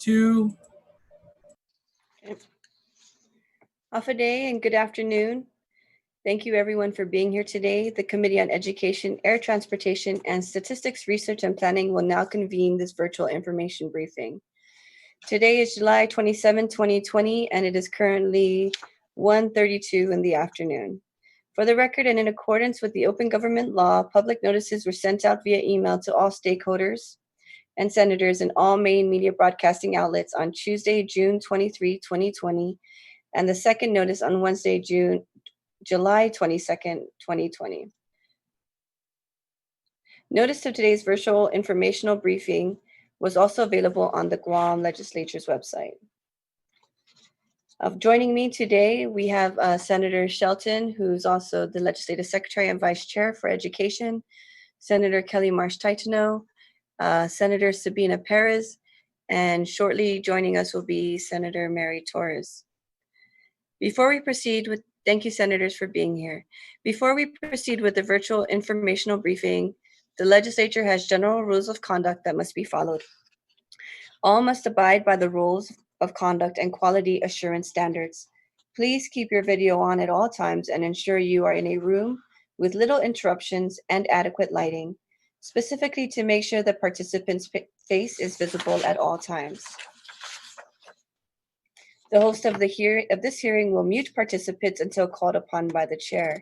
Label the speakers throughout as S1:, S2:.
S1: two.
S2: Off a day and good afternoon. Thank you everyone for being here today. The Committee on Education, Air Transportation, and Statistics Research and Planning will now convene this virtual information briefing. Today is July 27, 2020, and it is currently 1:32 in the afternoon. For the record and in accordance with the open government law, public notices were sent out via email to all stakeholders and senators in all main media broadcasting outlets on Tuesday, June 23, 2020, and the second notice on Wednesday, July 22nd, 2020. Notice of today's virtual informational briefing was also available on the Guam Legislature's website. Joining me today, we have Senator Shelton, who's also the Legislative Secretary and Vice Chair for Education, Senator Kelly Marsh-Titano, Senator Sabina Perez, and shortly joining us will be Senator Mary Torres. Thank you, Senators, for being here. Before we proceed with the virtual informational briefing, the legislature has general rules of conduct that must be followed. All must abide by the rules of conduct and quality assurance standards. Please keep your video on at all times and ensure you are in a room with little interruptions and adequate lighting, specifically to make sure the participant's face is visible at all times. The host of this hearing will mute participants until called upon by the chair.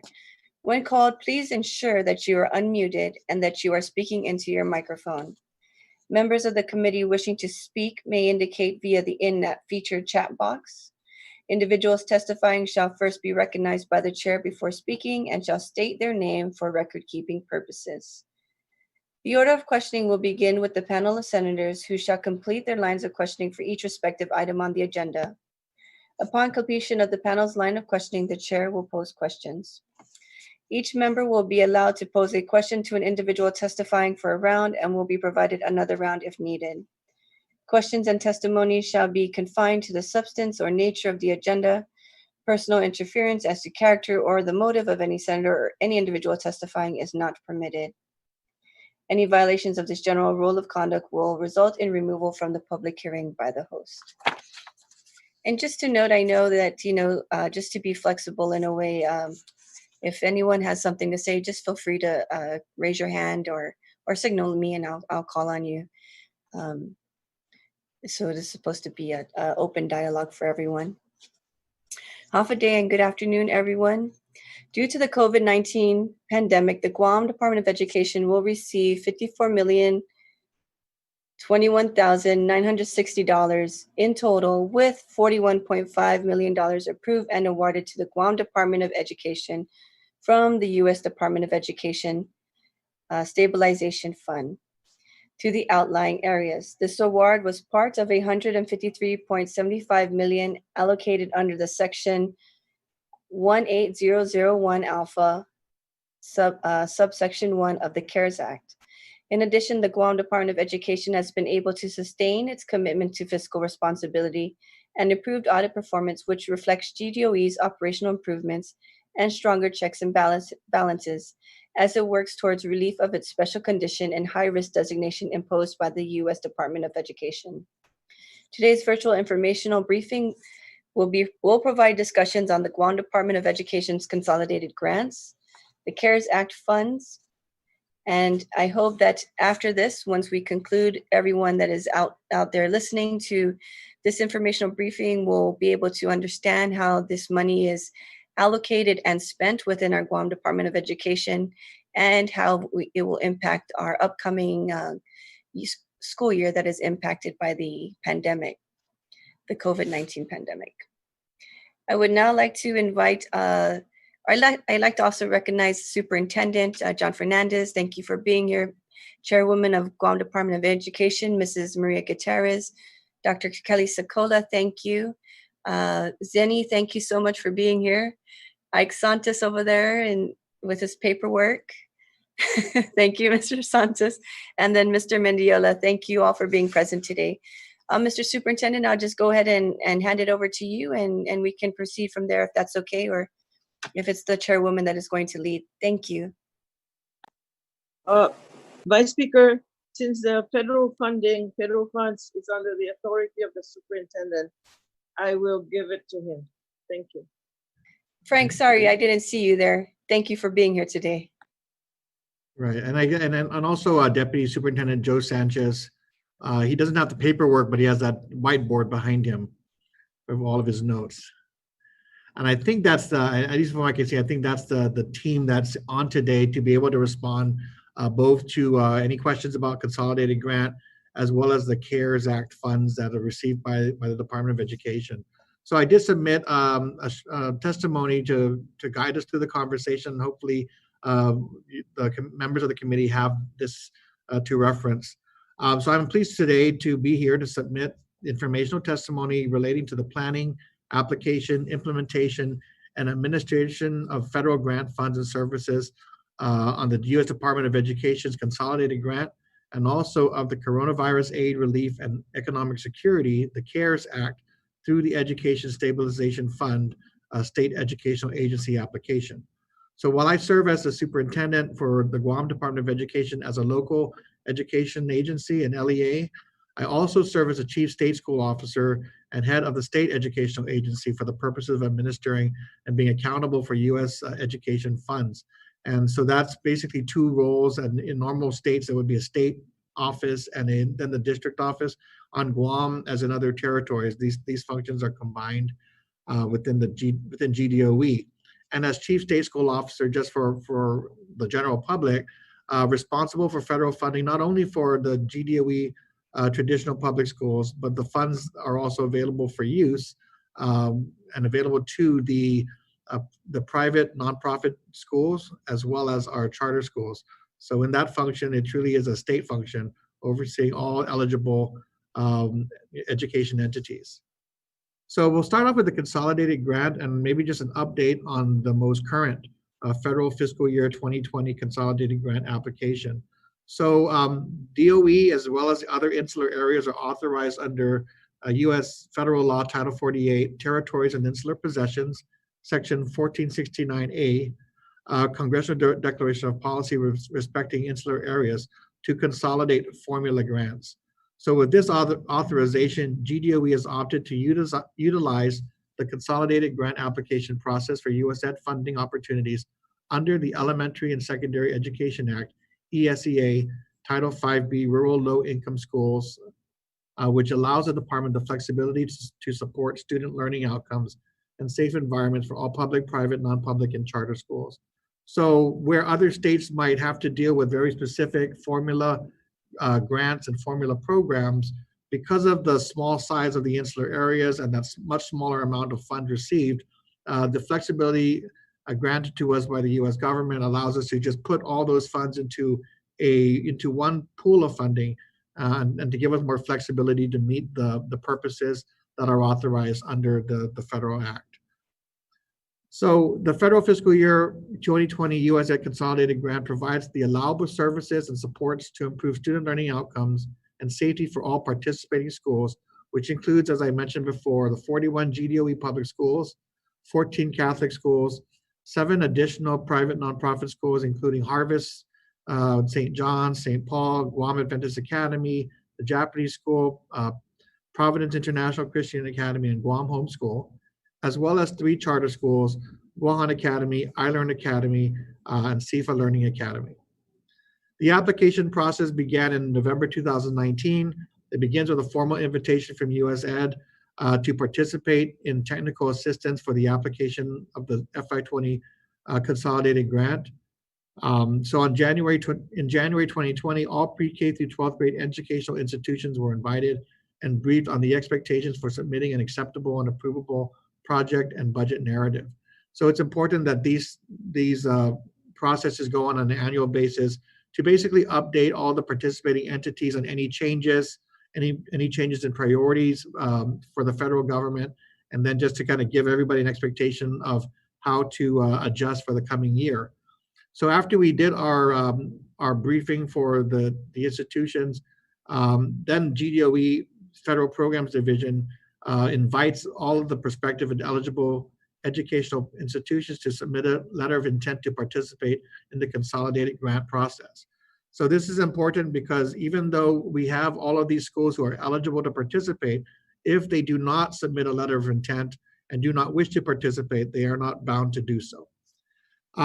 S2: When called, please ensure that you are unmuted and that you are speaking into your microphone. Members of the committee wishing to speak may indicate via the in-app featured chat box. Individuals testifying shall first be recognized by the chair before speaking and shall state their name for record-keeping purposes. The order of questioning will begin with the panel of senators who shall complete their lines of questioning for each respective item on the agenda. Upon completion of the panel's line of questioning, the chair will pose questions. Each member will be allowed to pose a question to an individual testifying for a round and will be provided another round if needed. Questions and testimony shall be confined to the substance or nature of the agenda. Personal interference as to character or the motive of any senator or any individual testifying is not permitted. Any violations of this general rule of conduct will result in removal from the public hearing by the host. And just to note, I know that, just to be flexible in a way, if anyone has something to say, just feel free to raise your hand or signal me and I'll call on you. So it is supposed to be an open dialogue for everyone. Half a day and good afternoon, everyone. Due to the COVID-19 pandemic, the Guam Department of Education will receive $54,021,960 in total, with $41.5 million approved and awarded to the Guam Department of Education from the U.S. Department of Education Stabilization Fund to the outlying areas. This award was part of $153.75 million allocated under the Section 18001 Alpha subsection 1 of the CARES Act. In addition, the Guam Department of Education has been able to sustain its commitment to fiscal responsibility and improved audit performance, which reflects GDOE's operational improvements and stronger checks and balances as it works towards relief of its special condition and high-risk designation imposed by the U.S. Department of Education. Today's virtual informational briefing will provide discussions on the Guam Department of Education's consolidated grants, the CARES Act funds, and I hope that after this, once we conclude, everyone that is out there listening to this informational briefing will be able to understand how this money is allocated and spent within our Guam Department of Education and how it will impact our upcoming school year that is impacted by the pandemic, the COVID-19 pandemic. I would now like to invite, I'd like to also recognize Superintendent John Fernandez. Thank you for being here. Chairwoman of Guam Department of Education, Mrs. Maria Gutierrez. Dr. Kelly Sokola, thank you. Zenny, thank you so much for being here. Ike Santos over there and with his paperwork. Thank you, Mr. Santos. And then Mr. Mendiola, thank you all for being present today. Mr. Superintendent, I'll just go ahead and hand it over to you and we can proceed from there if that's okay, or if it's the chairwoman that is going to lead. Thank you.
S3: Vice Speaker
S1: since the federal funds is under the authority of the superintendent, I will give it to him. Thank you.
S2: Frank, sorry, I didn't see you there. Thank you for being here today.
S3: Right, and also Deputy Superintendent Joe Sanchez. He doesn't have the paperwork, but he has that whiteboard behind him with all of his notes. And I think that's at least from what I can see, I think that's the team that's on today to be able to respond both to any questions about consolidated grant, as well as the CARES Act funds that are received by the Department of Education. So I did submit a testimony to guide us through the conversation. Hopefully the members of the committee have this to reference. So I'm pleased today to be here to submit informational testimony relating to the planning, application, implementation, and administration of federal grant funds and services on the U.S. Department of Education's consolidated grant, and also of the Coronavirus Aid, Relief, and Economic Security, the CARES Act, through the Education Stabilization Fund, state educational agency application. So while I serve as the superintendent for the Guam Department of Education as a local education agency and LEA, I also serve as a chief state school officer and head of the state educational agency for the purposes of administering and being accountable for U.S. Education funds. And so that's basically two roles. And in normal states, there would be a state office and then the district office. On Guam, as in other territories, these functions are combined within GDOE. And as chief state school officer, just for the general public, responsible for federal funding, not only for the GDOE traditional public schools, but the funds are also available for use and available to the private nonprofit schools as well as our charter schools. So in that function, it truly is a state function overseeing all eligible education entities. So we'll start off with the consolidated grant and maybe just an update on the most current federal fiscal year 2020 consolidated grant application. So DOE, as well as the other insular areas, are authorized under U.S. Federal Law Title 48, Territories and Insular Possessions, Section 1469A, Congressional Declaration of Policy respecting insular areas, to consolidate formula grants. So with this authorization, GDOE has opted to utilize the consolidated grant application process for USED funding opportunities under the Elementary and Secondary Education Act, ESEA, Title 5B, Rural Low-Income Schools, which allows the department the flexibility to support student learning outcomes and safe environments for all public, private, non-public, and charter schools. So where other states might have to deal with very specific formula grants and formula programs, because of the small size of the insular areas and that's much smaller amount of funds received, the flexibility granted to us by the U.S. government allows us to just put all those funds into one pool of funding and to give us more flexibility to meet the purposes that are authorized under the federal act. So the federal fiscal year 2020 USAID Consolidated Grant provides the allowable services and supports to improve student learning outcomes and safety for all participating schools, which includes, as I mentioned before, the 41 GDOE public schools, 14 Catholic schools, 7 additional private nonprofit schools, including Harvest, St. John's, St. Paul, Guam Adventist Academy, the Japanese School, Providence International Christian Academy, and Guam Home School, as well as 3 charter schools, Guahan Academy, iLearn Academy, and SIFA Learning Academy. The application process began in November 2019. It begins with a formal invitation from USAID to participate in technical assistance for the application of the FY20 consolidated grant. So in January 2020, all pre-K through 12th grade educational institutions were invited and briefed on the expectations for submitting an acceptable and approvable project and budget narrative. So it's important that these processes go on an annual basis to basically update all the participating entities on any changes in priorities for the federal government, and then just to kind of give everybody an expectation of how to adjust for the coming year. So after we did our briefing for the institutions, then GDOE Federal Programs Division invites all of the prospective and eligible educational institutions to submit a letter of intent to participate in the consolidated grant process. So this is important because even though we have all of these schools who are eligible to participate, if they do not submit a letter of intent and do not wish to participate, they are not bound to do so.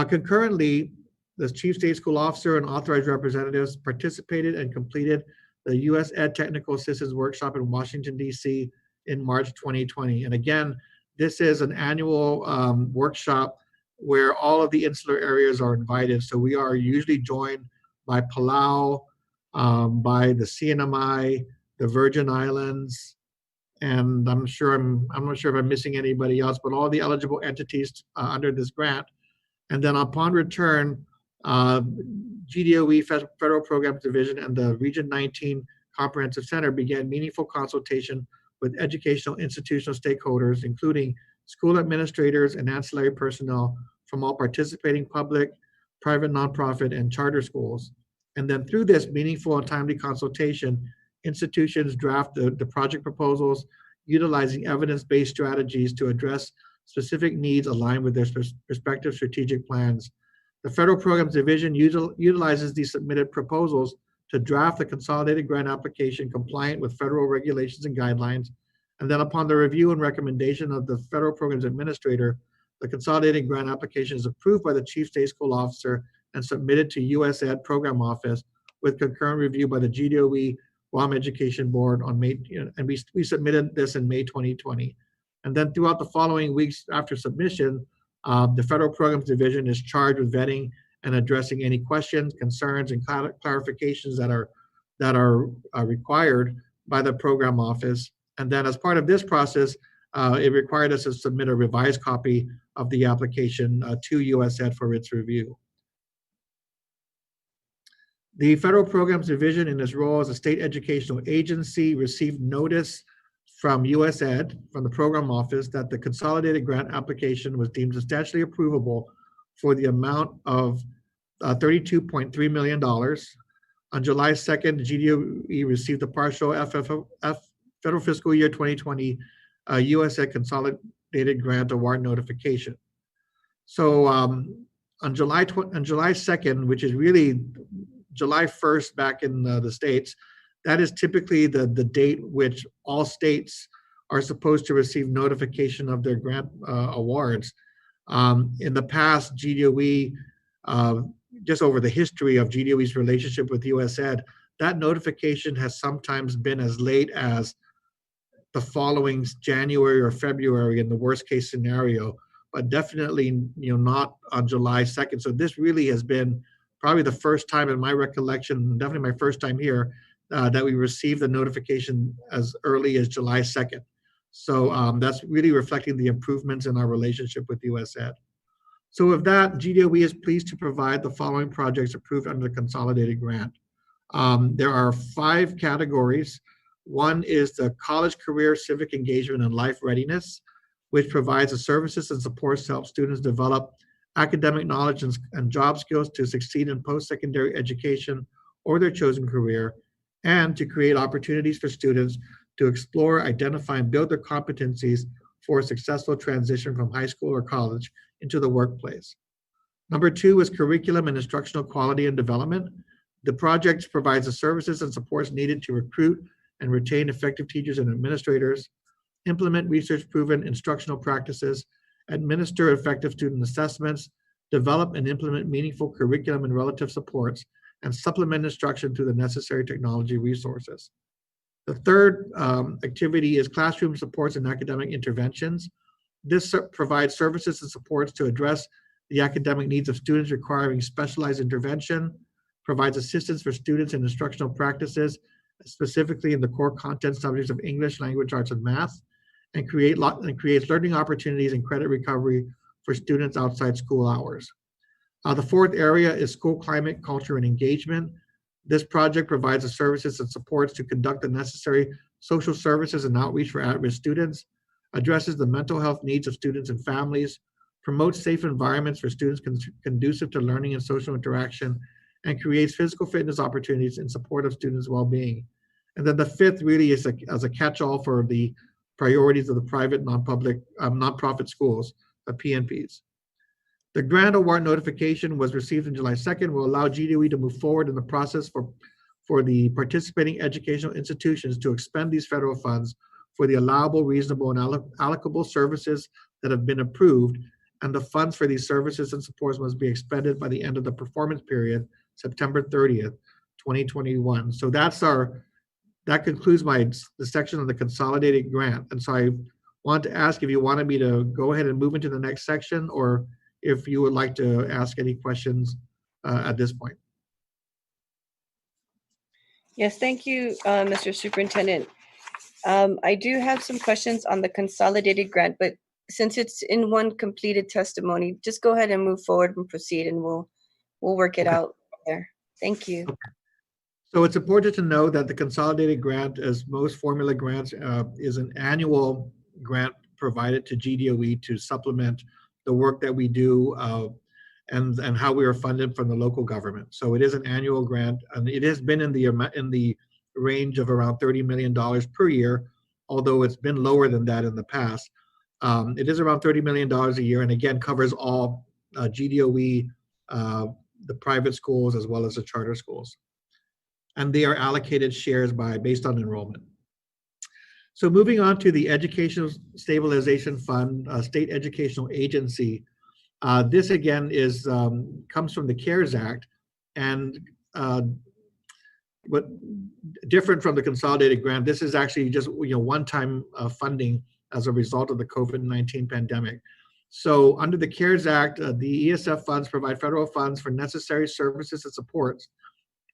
S3: Concurrently, the Chief State School Officer and authorized representatives participated and completed the U.S. Ed Technical Assistance Workshop in Washington, D.C. in March 2020. And again, this is an annual workshop where all of the insular areas are invited. So we are usually joined by Palau, by the CNMI, the Virgin Islands, and I'm not sure if I'm missing anybody else, but all the eligible entities under this grant. And then upon return, GDOE Federal Programs Division and the Region 19 Comprehensive Center began meaningful consultation with educational institutional stakeholders, including school administrators and ancillary personnel from all participating public, private, nonprofit, and charter schools. And then through this meaningful and timely consultation, institutions draft the project proposals, utilizing evidence-based strategies to address specific needs aligned with their respective strategic plans. The Federal Programs Division utilizes these submitted proposals to draft the consolidated grant application compliant with federal regulations and guidelines. And then upon the review and recommendation of the Federal Programs Administrator, the consolidated grant application is approved by the Chief State School Officer and submitted to U.S. Ed Program Office with concurrent review by the GDOE Guam Education Board on May, and we submitted this in May 2020. And then throughout the following weeks after submission, the Federal Programs Division is charged with vetting and addressing any questions, concerns, and clarifications that are required by the program office. And then as part of this process, it required us to submit a revised copy of the application to U.S. Ed for its review. The Federal Programs Division, in its role as a state educational agency, received notice from U.S. Ed, from the program office, that the consolidated grant application was deemed substantially approvable for the amount of $32.3 million. On July 2nd, the GDOE received the partial Federal Fiscal Year 2020 U.S. Ed Consolidated Grant Award notification. So on July 2nd, which is really July 1st back in the States, that is typically the date which all states are supposed to receive notification of their grant awards. In the past, GDOE, just over the history of GDOE's relationship with US Ed, that notification has sometimes been as late as the following January or February in the worst case scenario, but definitely not on July 2nd. So this really has been probably the first time in my recollection, definitely my first time here, that we received the notification as early as July 2nd. So that's really reflecting the improvements in our relationship with US Ed. So with that, GDOE is pleased to provide the following projects approved under the consolidated grant. There are 5 categories. One is the College Career Civic Engagement and Life Readiness, which provides the services and supports to help students develop academic knowledge and job skills to succeed in post-secondary education or their chosen career, and to create opportunities for students to explore, identify, and build their competencies for a successful transition from high school or college into the workplace. Number 2 is Curriculum and Instructional Quality and Development. The project provides the services and supports needed to recruit and retain effective teachers and administrators, implement research-proven instructional practices, administer effective student assessments, develop and implement meaningful curriculum and relative supports, and supplement instruction through the necessary technology resources. The third activity is Classroom Supports and Academic Interventions. This provides services and supports to address the academic needs of students requiring specialized intervention, provides assistance for students in instructional practices, specifically in the core content subjects of English, language arts, and math, and creates learning opportunities and credit recovery for students outside school hours. The fourth area is School Climate, Culture, and Engagement. This project provides the services and supports to conduct the necessary social services and outreach for at-risk students, addresses the mental health needs of students and families, promotes safe environments for students conducive to learning and social interaction, and creates physical fitness opportunities in support of students' well-being. And then the fifth really is as a catch-all for the priorities of the private, non-public, nonprofit schools, the PNPs. The grant award notification was received on July 2nd, will allow GDOE to move forward in the process for the participating educational institutions to expend these federal funds for the allowable, reasonable, and allocable services that have been approved, and the funds for these services and supports must be expended by the end of the performance period, September 30th, 2021. So that concludes the section on the consolidated grant. And so I want to ask if you wanted me to go ahead and move into the next section, or if you would like to ask any questions at this point.
S2: Yes, thank you, Mr. Superintendent. I do have some questions on the consolidated grant, but since it's in one completed testimony, just go ahead and move forward and proceed, and we'll work it out there. Thank you.
S3: So it's important to know that the consolidated grant, as most formula grants, is an annual grant provided to GDOE to supplement the work that we do and how we are funded from the local government. So it is an annual grant, and it has been in the range of around $30 million per year, although it's been lower than that in the past. It is around $30 million a year, and again covers all GDOE, the private schools as well as the charter schools. And they are allocated shares based on enrollment. So moving on to the Educational Stabilization Fund, State Educational Agency. This again comes from the CARES Act, and what different from the consolidated grant. This is actually just one-time funding as a result of the COVID-19 pandemic. So under the CARES Act, the ESF funds provide federal funds for necessary services and supports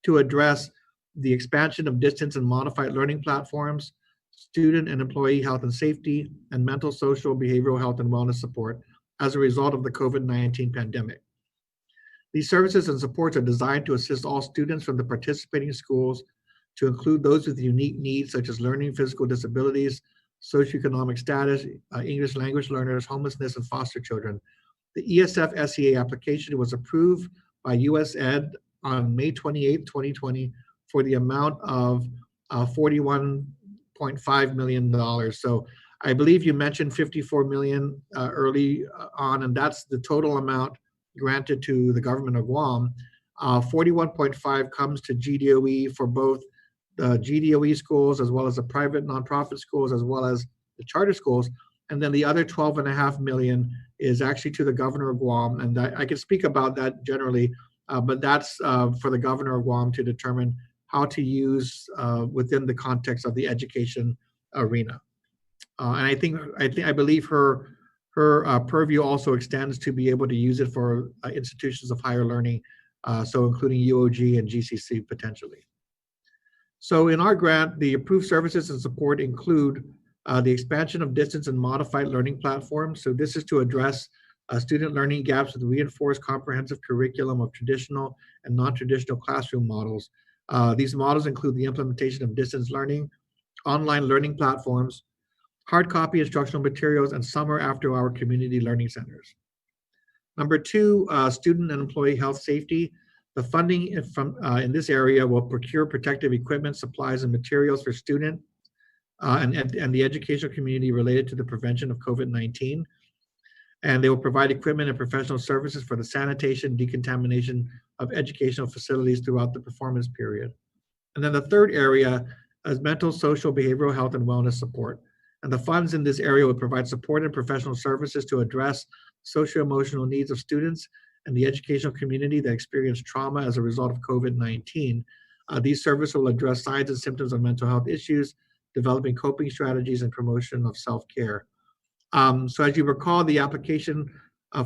S3: to address the expansion of distance and modified learning platforms, student and employee health and safety, and mental, social, behavioral health and wellness support as a result of the COVID-19 pandemic. These services and supports are designed to assist all students from the participating schools, to include those with unique needs such as learning, physical disabilities, socioeconomic status, English language learners, homelessness, and foster children. The ESF SEA application was approved by USAID on May 28, 2020, for the amount of $41.5 million. So I believe you mentioned 54 million early on, and that's the total amount granted to the government of Guam. 41.5 comes to GDOE for both the GDOE schools as well as the private nonprofit schools as well as the charter schools. And then the other 12.5 million is actually to the governor of Guam. And I can speak about that generally, but that's for the governor of Guam to determine how to use within the context of the education arena. And I believe her purview also extends to be able to use it for institutions of higher learning, so including UOG and GCC potentially. So in our grant, the approved services and support include the expansion of distance and modified learning platforms. So this is to address student learning gaps with reinforced comprehensive curriculum of traditional and non-traditional classroom models. These models include the implementation of distance learning, online learning platforms, hard copy instructional materials, and summer after-hour community learning centers. Number two, student and employee health safety. The funding in this area will procure protective equipment, supplies, and materials for student and the educational community related to the prevention of COVID-19. And they will provide equipment and professional services for the sanitation, decontamination of educational facilities throughout the performance period. And then the third area is mental, social, behavioral health, and wellness support. And the funds in this area would provide support and professional services to address socio-emotional needs of students and the educational community that experience trauma as a result of COVID-19. These services will address signs and symptoms of mental health issues, developing coping strategies, and promotion of self-care. So as you recall, the application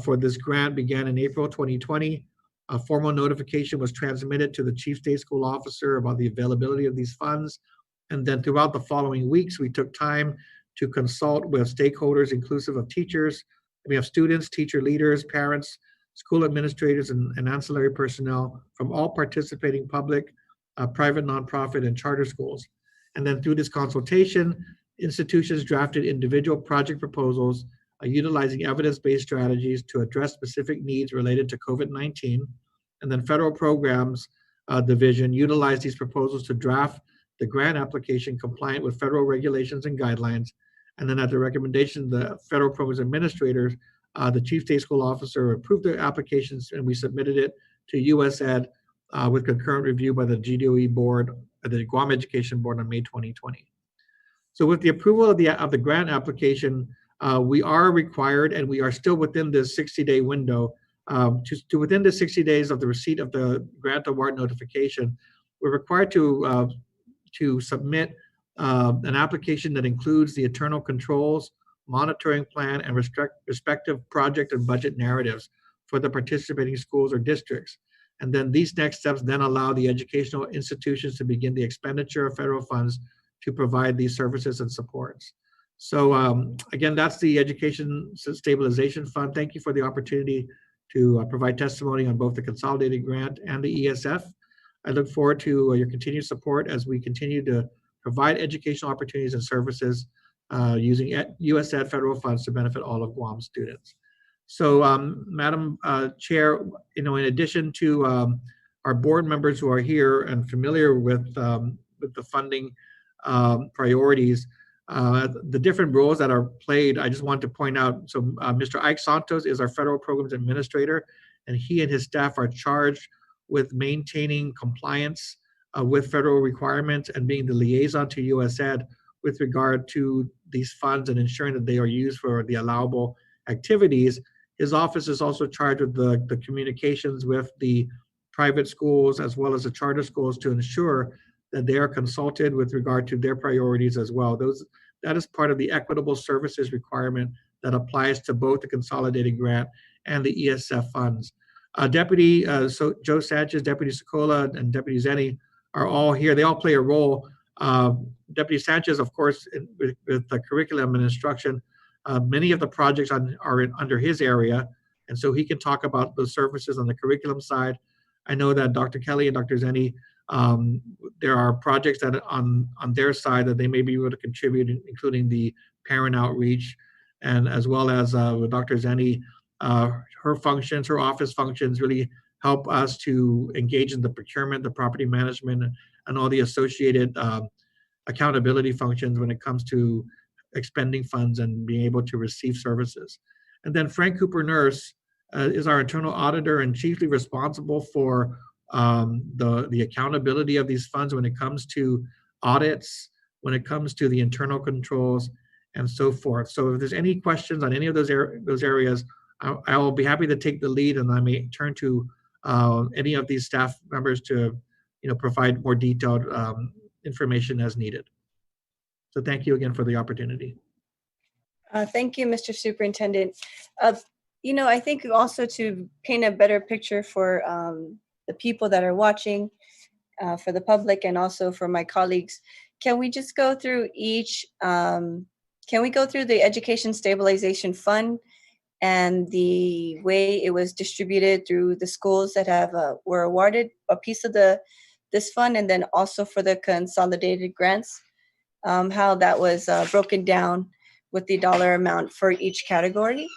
S3: for this grant began in April 2020. A formal notification was transmitted to the Chief State School Officer about the availability of these funds. And then throughout the following weeks, we took time to consult with stakeholders inclusive of teachers. We have students, teacher leaders, parents, school administrators, and ancillary personnel from all participating public, private, nonprofit, and charter schools. And then through this consultation, institutions drafted individual project proposals utilizing evidence-based strategies to address specific needs related to COVID-19. And then federal programs division utilized these proposals to draft the grant application compliant with federal regulations and guidelines. And then at the recommendation of the federal programs administrators, the chief state school officer approved the applications, and we submitted it to USED with concurrent review by the GDOE board, the Guam Education Board, on May 2020. So with the approval of the grant application, we are required, and we are still within this 60-day window, to within the 60 days of the receipt of the grant award notification, we're required to submit an application that includes the internal controls, monitoring plan, and respective project and budget narratives for the participating schools or districts. And then these next steps then allow the educational institutions to begin the expenditure of federal funds to provide these services and supports. So again, that's the Education Stabilization Fund. Thank you for the opportunity to provide testimony on both the consolidated grant and the ESF. I look forward to your continued support as we continue to provide educational opportunities and services using USAID federal funds to benefit all of Guam students. So, Madam Chair, in addition to our board members who are here and familiar with the funding priorities, the different roles that are played, I just want to point out. So, Mr. Ike Santos is our federal programs administrator, and he and his staff are charged with maintaining compliance with federal requirements and being the liaison to USAID with regard to these funds and ensuring that they are used for the allowable activities. His office is also charged with the communications with the private schools as well as the charter schools to ensure that they are consulted with regard to their priorities as well. That is part of the equitable services requirement that applies to both the consolidated grant and the ESF funds. Deputy Joe Sanchez, Deputy Sokola, and Deputy Zenny are all here. They all play a role. Deputy Sanchez, of course, with the curriculum and instruction, many of the projects are under his area, and so he can talk about the services on the curriculum side. I know that Dr. Kelly and Dr. Zenny, there are projects that on their side that they may be able to contribute, including the parent outreach, and as well as with Dr. Zenny, her office functions really help us to engage in the procurement, the property management, and all the associated accountability functions when it comes to expending funds and being able to receive services. And then Frank Cooper Nurse is our internal auditor and chiefly responsible for the accountability of these funds when it comes to audits, when it comes to the internal controls, and so forth. So if there's any questions on any of those areas, I will be happy to take the lead, and I may turn to any of these staff members to provide more detailed information as needed. So thank you again for the opportunity.
S2: Thank you, Mr. Superintendent. I think also to paint a better picture for the people that are watching, for the public, and also for my colleagues, can we just go through can we go through the Education Stabilization Fund and the way it was distributed through the schools that were awarded a piece of this fund, and then also for the consolidated grants, how that was broken down with the dollar amount for each category?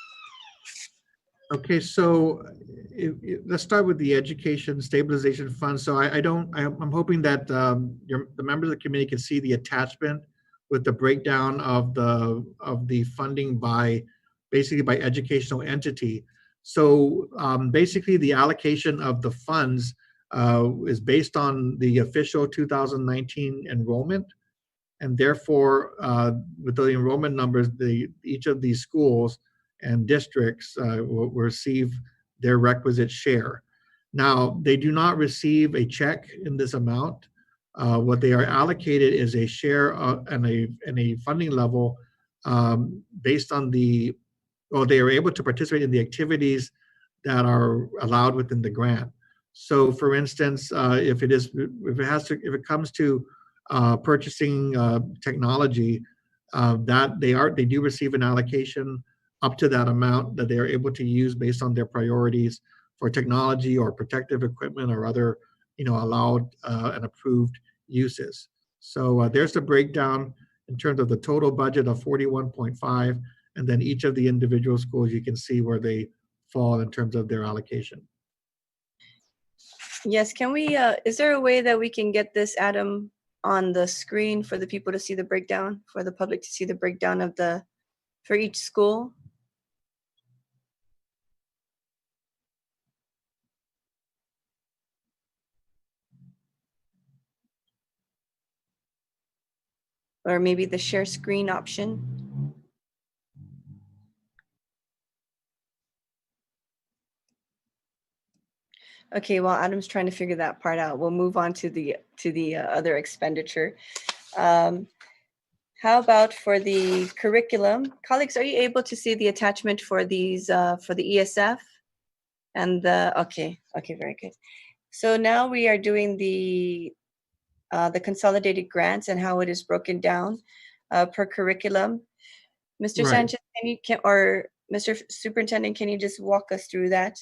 S3: Okay, so let's start with the Education Stabilization Fund. So I'm hoping that the members of the committee can see the attachment with the breakdown of the funding basically by educational entity. So basically the allocation of the funds is based on the official 2019 enrollment. And therefore, with the enrollment numbers, each of these schools and districts will receive their requisite share. Now, they do not receive a check in this amount. What they are allocated is a share and a funding level based on they are able to participate in the activities that are allowed within the grant. So, for instance, if it comes to purchasing technology, that they do receive an allocation up to that amount that they are able to use based on their priorities for technology or protective equipment or other allowed and approved uses. So there's the breakdown in terms of the total budget of 41.5, and then each of the individual schools, you can see where they fall in terms of their allocation.
S2: Yes, can we, is there a way that we can get this, Adam, on the screen for the people to see the breakdown, for the public to see the breakdown for each school? or maybe the share screen option. Okay, while Adam's trying to figure that part out, we'll move on to the other expenditure. How about for the curriculum? Colleagues, are you able to see the attachment for these for the ESF and okay, very good. So now we are doing the consolidated grants and how it is broken down per curriculum. Mr.
S3: Right.
S2: Sanchez, or Mr. Superintendent, can you just walk us through that?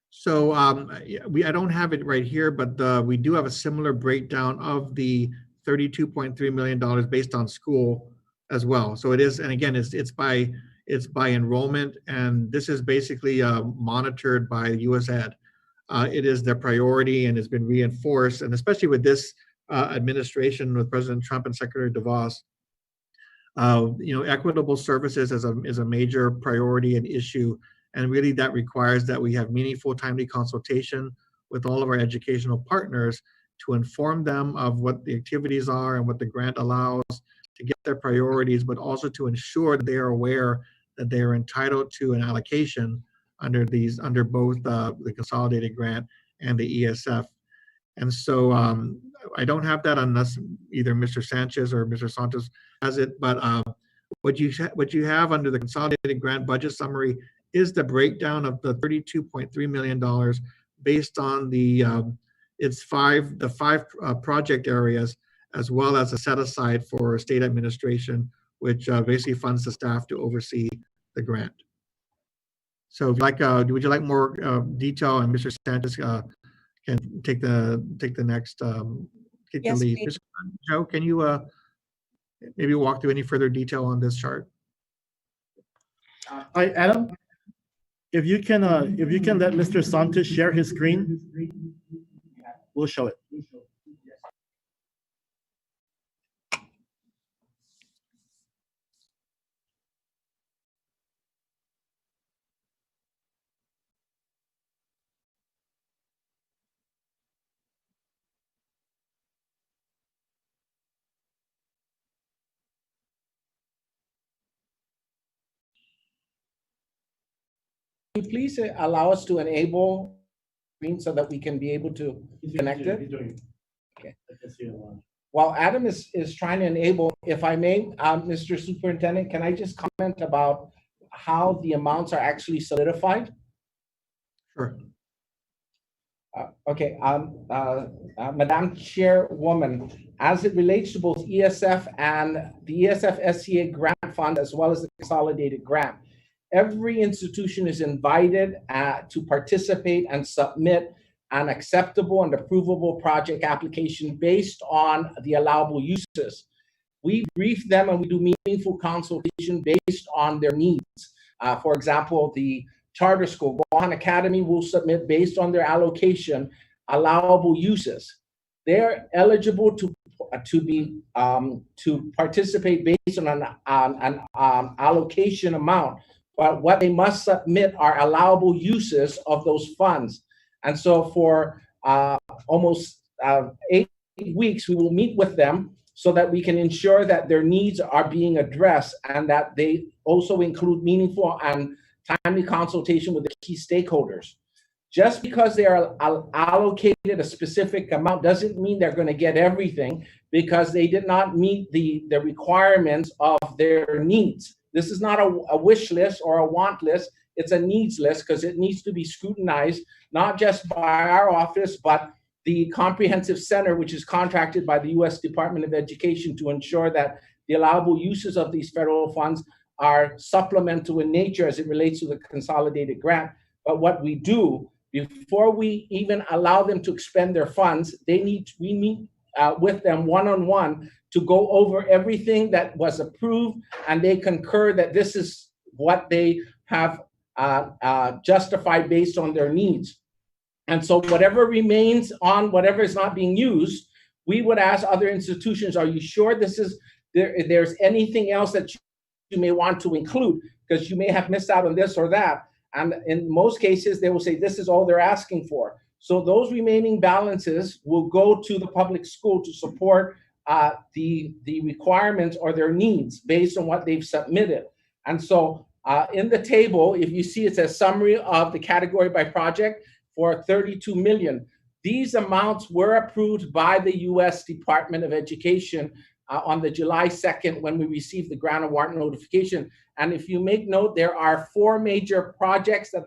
S3: So I don't have it right here, but we do have a similar breakdown of the $32.3 million based on school as well. So it is, and again, it's by enrollment, and this is basically monitored by US Ed. It is their priority and has been reinforced, and especially with this administration with President Trump and Secretary DeVos, equitable services is a major priority and issue, and really that requires that we have meaningful, timely consultation with all of our educational partners to inform them of what the activities are and what the grant allows to get their priorities, but also to ensure that they are aware that they are entitled to an allocation under both the consolidated grant and the ESF. And so I don't have that unless either Mr. Sanchez or Mr. Santos has it, but what you have under the consolidated grant budget summary is the breakdown of the $32.3 million based on the five project areas, as well as a set aside for state administration, which basically funds the staff to oversee the grant. So if would you like more detail, and Mr. Sanchez can take the next take
S2: Yes,
S3: the lead.
S2: please.
S3: Mr. Joe, can you maybe walk through any further detail on this chart?
S4: Hi, Adam. If you can let Mr. Santos share his screen, we'll show it.
S5: Can you please allow us to enable screen so that we can be able to connect it? Okay. While Adam is trying to enable, if I may, Mr. Superintendent, can I just comment about how the amounts are actually solidified?
S3: Sure.
S5: Okay, Madam Chairwoman, as it relates to both ESF and the ESF SCA grant fund, as well as the consolidated grant, every institution is invited to participate and submit an acceptable and approvable project application based on the allowable uses. We brief them and we do meaningful consultation based on their needs. For example, the charter school, Guahan Academy, will submit based on their allocation allowable uses. They're eligible to participate based on an allocation amount, but what they must submit are allowable uses of those funds. And so for almost 8 weeks, we will meet with them so that we can ensure that their needs are being addressed and that they also include meaningful and timely consultation with the key stakeholders. Just because they are allocated a specific amount doesn't mean they're going to get everything, because they did not meet the requirements of their needs. This is not a wish list or a want list. It's a needs list, because it needs to be scrutinized, not just by our office, but the Comprehensive Center, which is contracted by the U.S. Department of Education to ensure that the allowable uses of these federal funds are supplemental in nature as it relates to the consolidated grant. But what we do, before we even allow them to expend their funds, we meet with them one-on-one to go over everything that was approved, and they concur that this is what they have justified based on their needs. And so whatever remains on whatever is not being used, we would ask other institutions, are you sure there's anything else that you may want to include? Because you may have missed out on this or that. And in most cases, they will say this is all they're asking for. So those remaining balances will go to the public school to support the requirements or their needs based on what they've submitted. And so in the table, if you see, it says summary of the category by project for 32 million. These amounts were approved by the U.S. Department of Education on the July 2nd when we received the grant award notification. And if you make note, there are 4 major projects that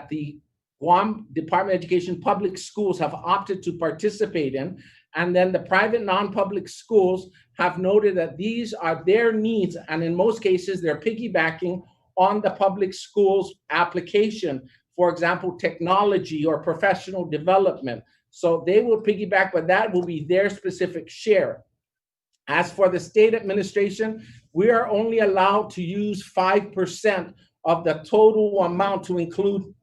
S5: the Guam Department of Education public schools have opted to participate in. And then the private non-public schools have noted that these are their needs. And in most cases, they're piggybacking on the public schools application. For example, technology or professional development. So they will piggyback, but that will be their specific share. As for the state administration, we are only allowed to use 5% of the total amount to include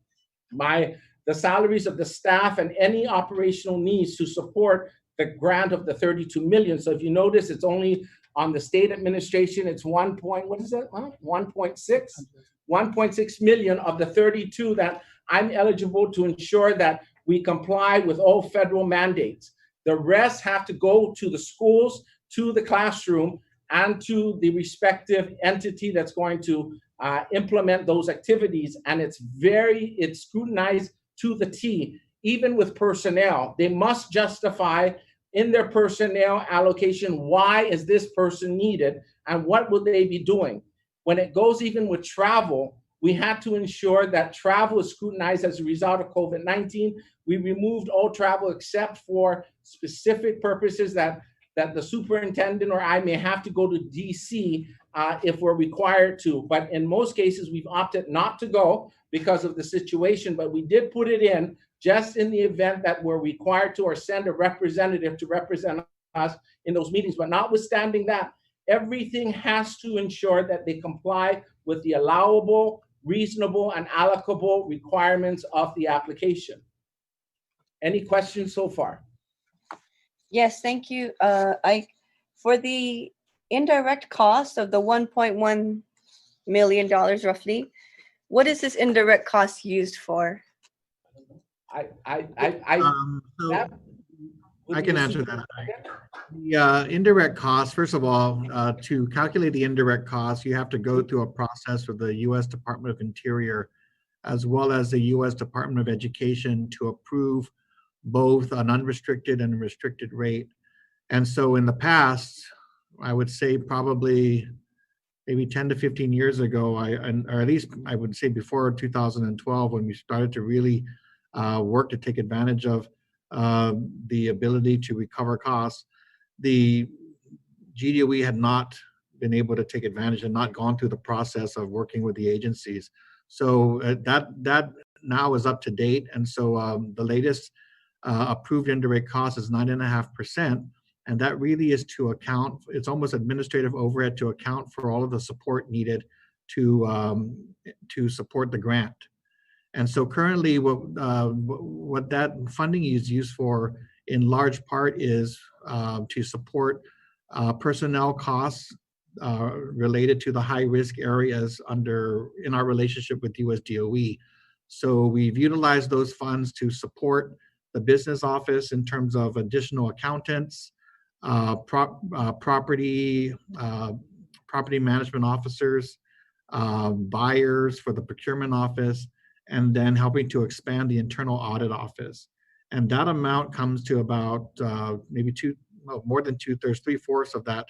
S5: the salaries of the staff and any operational needs to support the grant of the 32 million. So if you notice, it's only on the state administration, it's 1.6 million of the 32 that I'm eligible to ensure that we comply with all federal mandates. The rest have to go to the schools, to the classroom, and to the respective entity that's going to implement those activities. And it's scrutinized to the T, even with personnel. They must justify in their personnel allocation, why is this person needed and what will they be doing? When it goes even with travel, we had to ensure that travel is scrutinized as a result of COVID-19. We removed all travel except for specific purposes that the superintendent or I may have to go to DC if we're required to. But in most cases, we've opted not to go because of the situation, but we did put it in just in the event that we're required to or send a representative to represent us in those meetings. But notwithstanding that, everything has to ensure that they comply with the allowable, reasonable, and allocable requirements of the application. Any questions so far?
S2: Yes, thank you. For the indirect cost of the $1.1 million roughly, what is this indirect cost used for?
S3: So I can answer that. The indirect costs, first of all, to calculate the indirect costs, you have to go through a process with the U.S. Department of Interior, as well as the U.S. Department of Education to approve both an unrestricted and restricted rate. And so in the past, I would say probably maybe 10 to 15 years ago, or at least I would say before 2012, when we started to really work to take advantage of the ability to recover costs, the GDOE had not been able to take advantage and not gone through the process of working with the agencies. So that now is up to date. And so the latest approved indirect cost is 9.5%. And that really is to account, it's almost administrative overhead to account for all of the support needed to support the grant. And so currently what that funding is used for in large part is to support personnel costs related to the high risk areas in our relationship with US DOE. So we've utilized those funds to support the business office in terms of additional accountants, property management officers, buyers for the procurement office, and then helping to expand the internal audit office. And that amount comes to about more than 2/3, 3/4 of that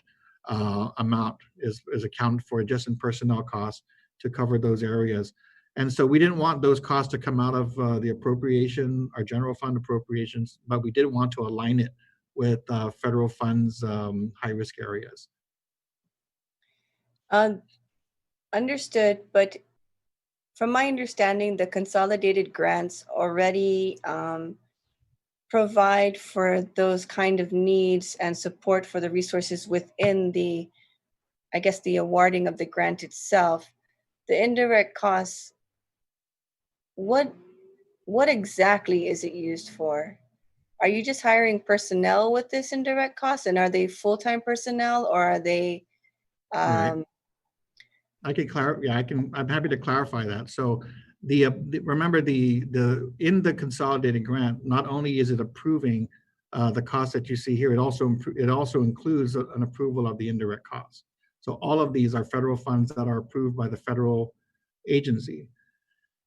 S3: amount is accounted for just in personnel costs to cover those areas. And so we didn't want those costs to come out of the appropriation, our general fund appropriations, but we did want to align it with federal funds, high risk areas.
S2: Understood, but from my understanding, the consolidated grants already provide for those kind of needs and support for the resources within the awarding of the grant itself. The indirect costs, what exactly is it used for? Are you just hiring personnel with this indirect cost, and are they full-time personnel, or are they?
S3: Right. I can clarify. Yeah, I'm happy to clarify that. So remember in the consolidated grant, not only is it approving the cost that you see here, it also includes an approval of the indirect costs. So all of these are federal funds that are approved by the federal agency.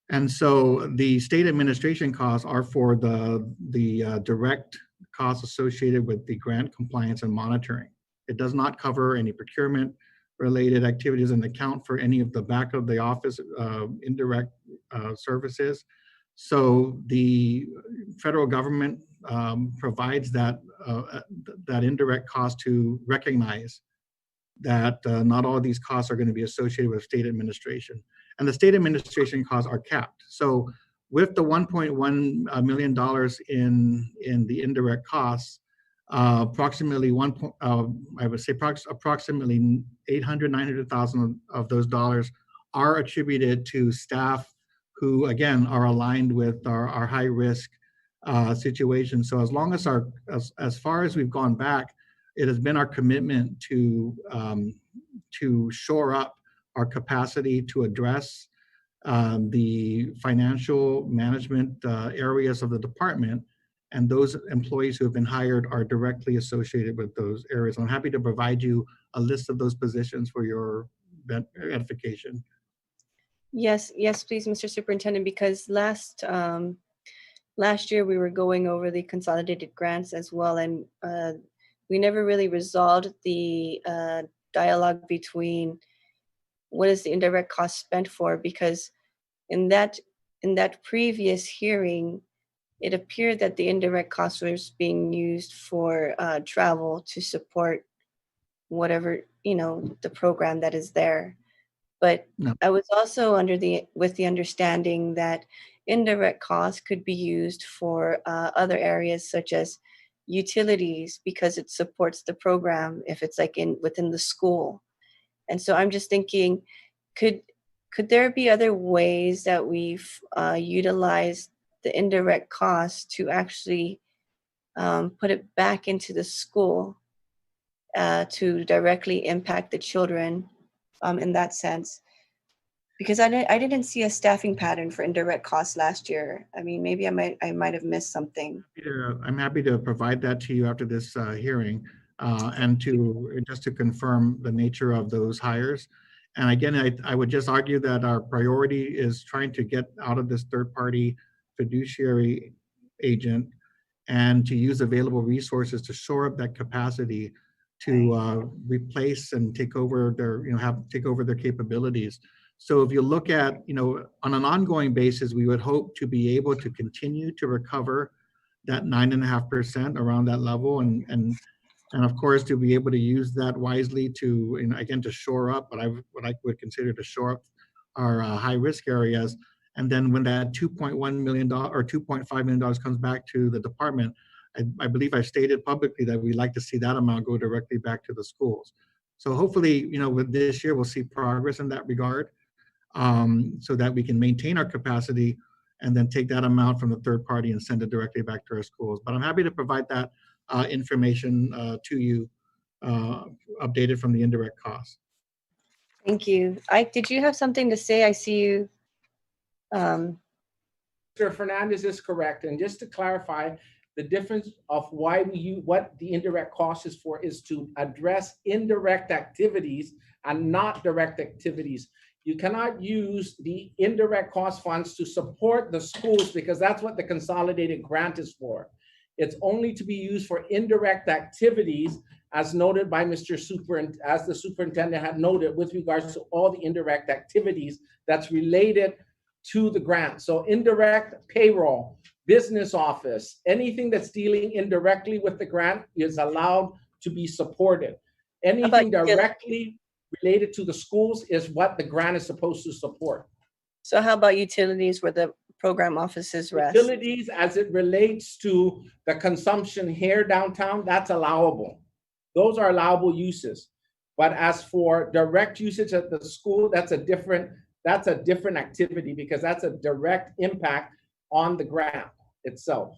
S3: And so the state administration costs are for the direct costs associated with the grant compliance and monitoring. It does not cover any procurement related activities and account for any of the back of the office indirect services. So the federal government provides that indirect cost to recognize that not all of these costs are going to be associated with state administration. And the state administration costs are capped. So with the $1.1 million in the indirect costs, approximately approximately 900,000 of those dollars are attributed to staff who, again, are aligned with our high risk situation. So as long as far as we've gone back, it has been our commitment to shore up our capacity to address the financial management areas of the department, and those employees who have been hired are directly associated with those areas. I'm happy to provide you a list of those positions for your edification.
S2: Yes, please, Mr. Superintendent, because last year we were going over the consolidated grants as well, and we never really resolved the dialogue between what is the indirect cost spent for, because in that previous hearing, it appeared that the indirect cost was being used for travel to support whatever, the program that is there. But
S3: No.
S2: I was also with the understanding that indirect costs could be used for other areas such as utilities, because it supports the program if it's like within the school. And so I'm just thinking, could there be other ways that we've utilized the indirect costs to actually put it back into the school to directly impact the children in that sense? Because I didn't see a staffing pattern for indirect costs last year. I mean, maybe I might have missed something.
S3: I'm happy to provide that to you after this hearing, and just to confirm the nature of those hires. And again, I would just argue that our priority is trying to get out of this third-party fiduciary agent and to use available resources to shore up that capacity to replace and take over their capabilities. So if you look at, on an ongoing basis, we would hope to be able to continue to recover that 9.5% around that level, and of course to be able to use that wisely to, again, to shore up what I would consider to shore up our high risk areas. And then when that $2.1 million or $2.5 million comes back to the department, I believe I stated publicly that we'd like to see that amount go directly back to the schools. So hopefully, with this year, we'll see progress in that regard, so that we can maintain our capacity and then take that amount from the third party and send it directly back to our schools. But I'm happy to provide that information to you, updated from the indirect costs.
S2: Thank you. Did you have something to say? I see you.
S5: Mr. Fernandez is correct. And just to clarify, the difference of what the indirect cost is for is to address indirect activities and not direct activities. You cannot use the indirect cost funds to support the schools, because that's what the consolidated grant is for. It's only to be used for indirect activities, as noted by as the superintendent had noted, with regards to all the indirect activities that's related to the grant. So indirect payroll, business office, anything that's dealing indirectly with the grant is allowed to be supported. Anything directly related to the schools is what the grant is supposed to support.
S2: So how about utilities where the program offices rest?
S5: Utilities, as it relates to the consumption here downtown, that's allowable. Those are allowable uses. But as for direct usage at the school, that's a different activity, because that's a direct impact on the grant itself.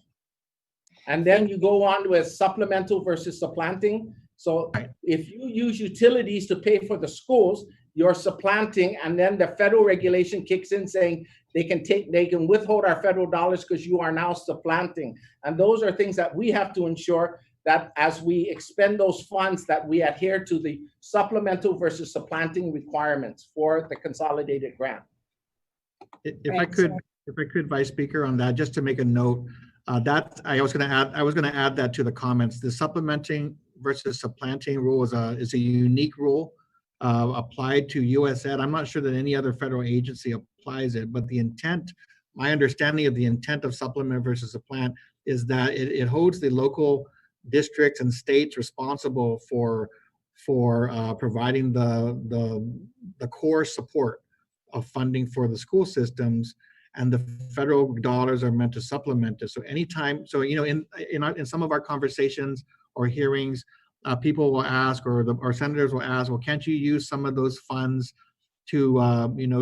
S5: And then you go on with supplemental versus supplanting. So if you use utilities to pay for the schools, you're supplanting, and then the federal regulation kicks in saying they can withhold our federal dollars because you are now supplanting. And those are things that we have to ensure that as we expend those funds, that we adhere to the supplemental versus supplanting requirements for the consolidated grant.
S3: If I could, Vice Speaker, on that, just to make a note, that I was going to add that to the comments. The supplementing versus supplanting rule is a unique rule applied to US Ed. I'm not sure that any other federal agency applies it, but the intent, my understanding of the intent of supplement versus supplant is that it holds the local districts and states responsible for providing the core support of funding for the school systems, and the federal dollars are meant to supplement it. So anytime, so in some of our conversations or hearings, people will ask, or senators will ask, well, can't you use some of those funds to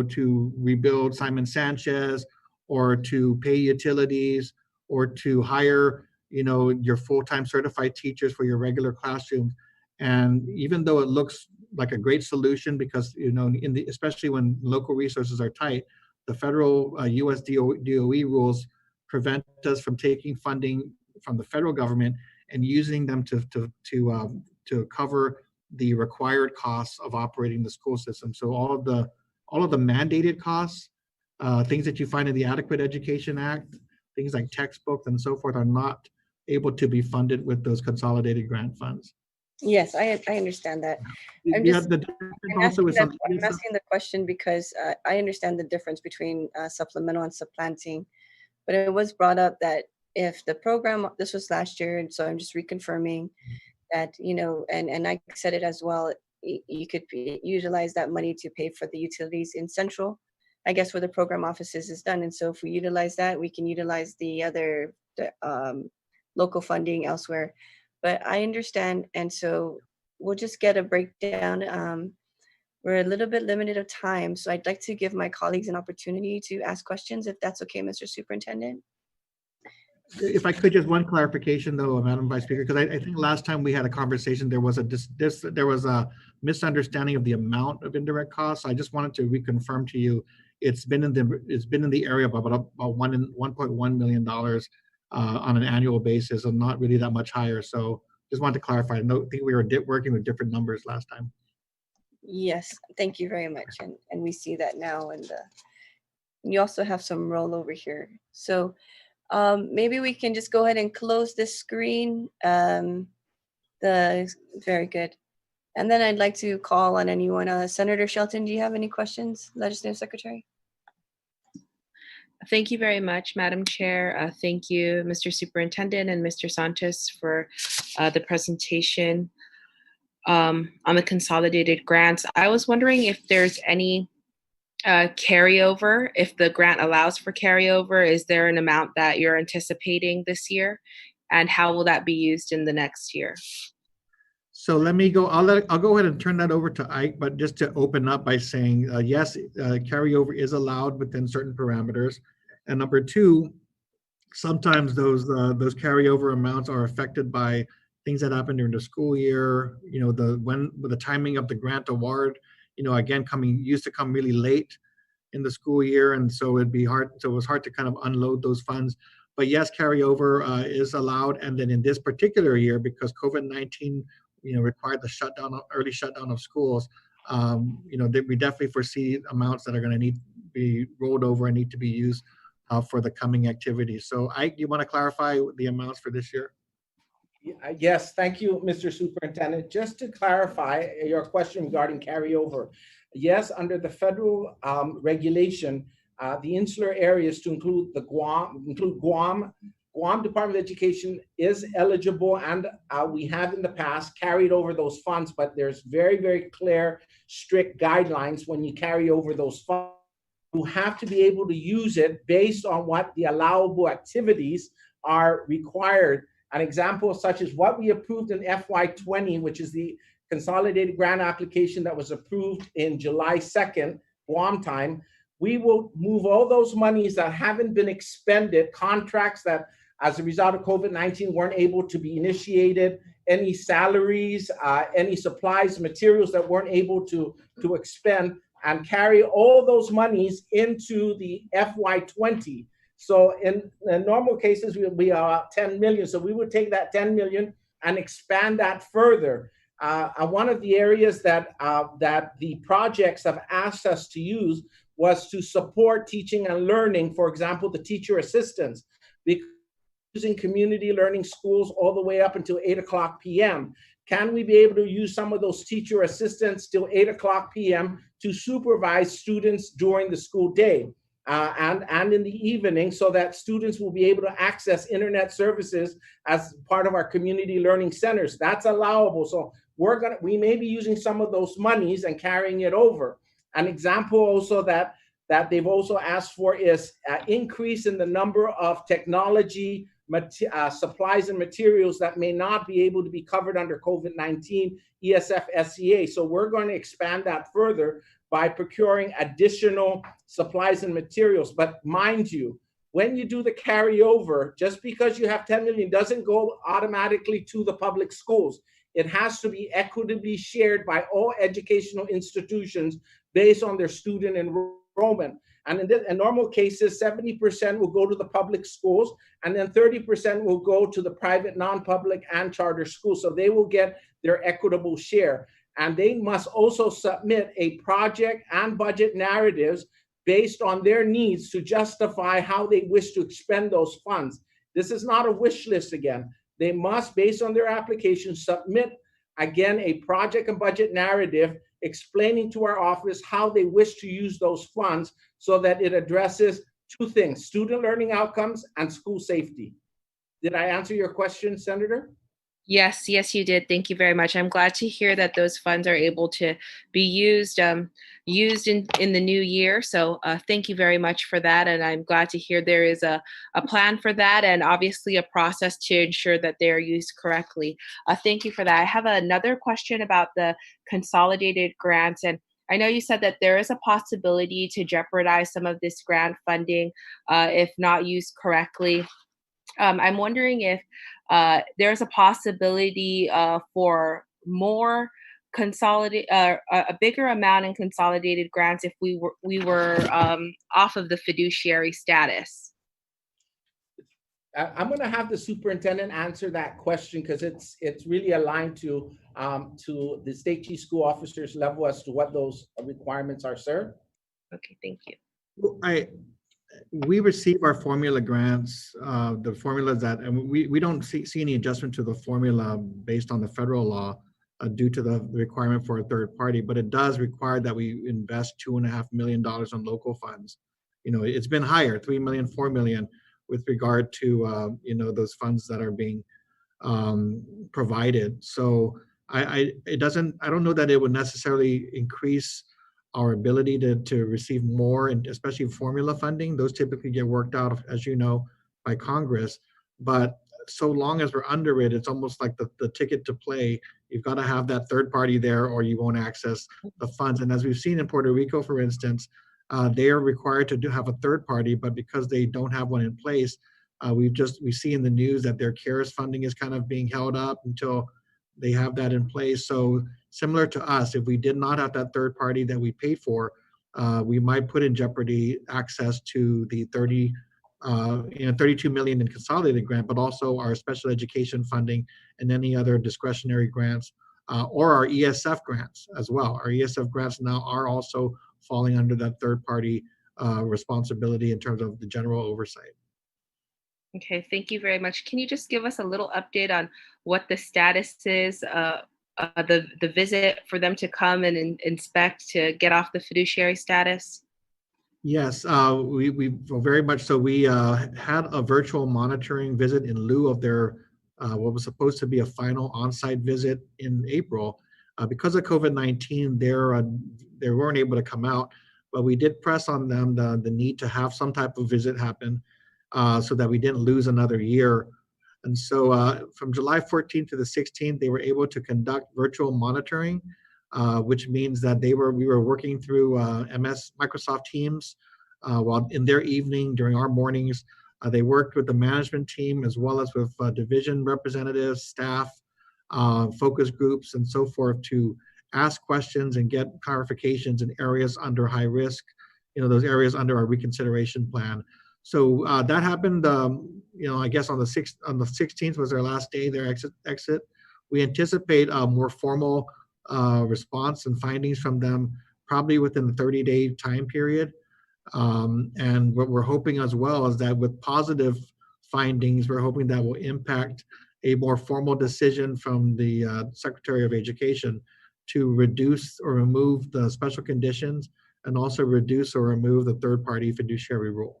S3: to rebuild Simon Sanchez, or to pay utilities, or to hire your full-time certified teachers for your regular classrooms? And even though it looks like a great solution, because especially when local resources are tight, the federal US DOE rules prevent us from taking funding from the federal government and using them to cover the required costs of operating the school system. So all of the mandated costs, things that you find in the Adequate Education Act, things like textbooks and so forth, are not able to be funded with those consolidated grant funds.
S2: Yes, I understand that. I'm asking the question because I understand the difference between supplemental and supplanting, but it was brought up that if the program, this was last year, and so I'm just reconfirming that, and I said it as well, you could utilize that money to pay for the utilities in Central, I guess, where the program offices is done. And so if we utilize that, we can utilize the other local funding elsewhere. But I understand, and so we'll just get a breakdown. We're a little bit limited of time, so I'd like to give my colleagues an opportunity to ask questions, if that's okay, Mr. Superintendent.
S3: If I could, just one clarification though, Madam Vice Speaker, because I think last time we had a conversation, there was a misunderstanding of the amount of indirect costs. I just wanted to reconfirm to you, it's been in the area of about $1.1 million on an annual basis, and not really that much higher. So just wanted to clarify. I think we were working with different numbers last time.
S2: Yes, thank you very much. And we see that now. And you also have some rollover here. So maybe we can just go ahead and close this screen. Very good. And then I'd like to call on anyone. Senator Shelton, do you have any questions, Legislative Secretary?
S6: Thank you very much, Madam Chair. Thank you, Mr. Superintendent and Mr. Sanchez, for the presentation on the consolidated grants. I was wondering if there's any carryover, if the grant allows for carryover. Is there an amount that you're anticipating this year? And how will that be used in the next year?
S3: So let me go, I'll go ahead and turn that over to Ike, but just to open up by saying, yes, carryover is allowed within certain parameters. And number two, sometimes those carryover amounts are affected by things that happen during the school year, with the timing of the grant award, again, used to come really late in the school year. And so it was hard to kind of unload those funds. But yes, carryover is allowed. And then in this particular year, because COVID-19 required the early shutdown of schools, we definitely foresee amounts that are going to need to be rolled over and need to be used for the coming activities. So Ike, do you want to clarify the amounts for this year?
S5: Yes, thank you, Mr. Superintendent. Just to clarify your question regarding carryover, yes, under the federal regulation, the insular areas to include Guam Department of Education is eligible, and we have in the past carried over those funds, but there's very, very clear, strict guidelines when you carry over those funds. You have to be able to use it based on what the allowable activities are required. An example such as what we approved in FY20, which is the consolidated grant application that was approved in July 2nd, Guam time. We will move all those monies that haven't been expended, contracts that as a result of COVID-19 weren't able to be initiated, any salaries, any supplies, materials that weren't able to expend, and carry all those monies into the FY20. So in normal cases, we would be about 10 million. So we would take that 10 million and expand that further. And one of the areas that the projects have asked us to use was to support teaching and learning, for example, the teacher assistants, because using community learning schools all the way up until 8:00 p.m. Can we be able to use some of those teacher assistants till 8:00 p.m. to supervise students during the school day and in the evening, so that students will be able to access internet services as part of our community learning centers? That's allowable. So we may be using some of those monies and carrying it over. An example also that they've also asked for is increase in the number of technology supplies and materials that may not be able to be covered under COVID-19 ESF SEA. So we're going to expand that further by procuring additional supplies and materials. But mind you, when you do the carryover, just because you have 10 million doesn't go automatically to the public schools. It has to be equitably shared by all educational institutions based on their student enrollment. And in normal cases, 70% will go to the public schools, and then 30% will go to the private, non-public, and charter schools. So they will get their equitable share. And they must also submit a project and budget narratives based on their needs to justify how they wish to expend those funds. This is not a wish list again. They must, based on their application, submit, again, a project and budget narrative explaining to our office how they wish to use those funds so that it addresses two things: student learning outcomes and school safety. Did I answer your question, Senator?
S6: Yes, you did. Thank you very much. I'm glad to hear that those funds are able to be used in the new year. So thank you very much for that. And I'm glad to hear there is a plan for that, and obviously a process to ensure that they are used correctly. Thank you for that. I have another question about the consolidated grants. And I know you said that there is a possibility to jeopardize some of this grant funding if not used correctly. I'm wondering if there's a possibility for more a bigger amount in consolidated grants if we were off of the fiduciary status.
S5: I'm going to have the superintendent answer that question, because it's really aligned to the state chief school officer's level as to what those requirements are, sir.
S6: Okay, thank you.
S3: We receive our formula grants, the formulas that, and we don't see any adjustment to the formula based on the federal law due to the requirement for a third party, but it does require that we invest $2.5 million on local funds. It's been higher, 3 million, 4 million, with regard to those funds that are being provided. So I don't know that it would necessarily increase our ability to receive more, and especially formula funding. Those typically get worked out, as you know, by Congress. But so long as we're under it, it's almost like the ticket to play. You've got to have that third party there, or you won't access the funds. And as we've seen in Puerto Rico, for instance, they are required to have a third party, but because they don't have one in place, we see in the news that their CARES funding is kind of being held up until they have that in place. So similar to us, if we did not have that third party that we paid for, we might put in jeopardy access to the 32 million in consolidated grant, but also our special education funding and any other discretionary grants, or our ESF grants as well. Our ESF grants now are also falling under that third party responsibility in terms of the general oversight.
S6: Okay, thank you very much. Can you just give us a little update on what the status is, the visit for them to come and inspect to get off the fiduciary status?
S3: Yes, we very much so. We had a virtual monitoring visit in lieu of their what was supposed to be a final on-site visit in April. Because of COVID-19, they weren't able to come out, but we did press on them the need to have some type of visit happen so that we didn't lose another year. And so from July 14th to the 16th, they were able to conduct virtual monitoring, which means that we were working through Microsoft Teams while in their evening, during our mornings, They worked with the management team as well as with division representatives, staff, focus groups, and so forth to ask questions and get clarifications in areas under high risk, those areas under our reconsideration plan. So that happened, I guess on the 16th was their last day, their exit. We anticipate a more formal response and findings from them probably within the 30-day time period. And what we're hoping as well is that with positive findings, we're hoping that will impact a more formal decision from the Secretary of Education to reduce or remove the special conditions and also reduce or remove the third-party fiduciary rule.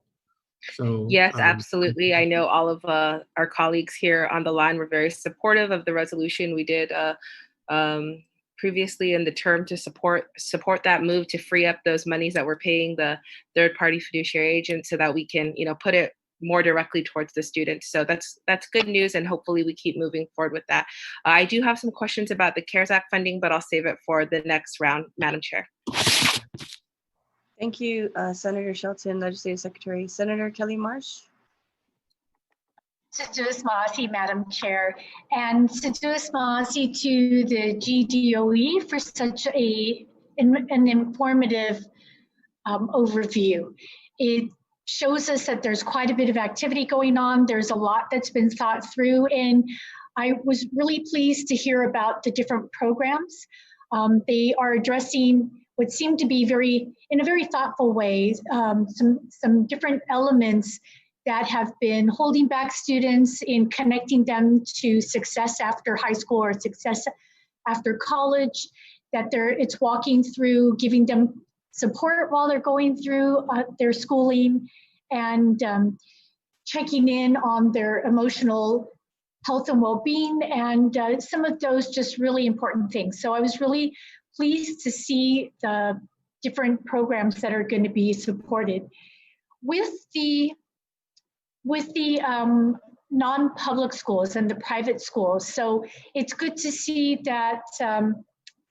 S3: So
S6: yes, absolutely. I know all of our colleagues here on the line were very supportive of the resolution. We did previously in the term to support that move to free up those monies that we're paying the third-party fiduciary agent so that we can, put it more directly towards the students. So that's good news, and hopefully we keep moving forward with that. I do have some questions about the CARES Act funding, but I'll save it for the next round, Madam Chair.
S2: Thank you, Senator Shelton, Legislative Secretary. Senator Kelly Marsh.
S7: Sedus Maasi, Madam Chair, and Sedus Maasi to the GDOE for such an informative overview. It shows us that there's quite a bit of activity going on. There's a lot that's been thought through, and I was really pleased to hear about the different programs. They are addressing what seemed to be in a very thoughtful way, some different elements that have been holding back students in connecting them to success after high school or success after college, that it's walking through, giving them support while they're going through their schooling, and checking in on their emotional health and well-being, and some of those just really important things. So I was really pleased to see the different programs that are going to be supported. With the non-public schools and the private schools, so it's good to see that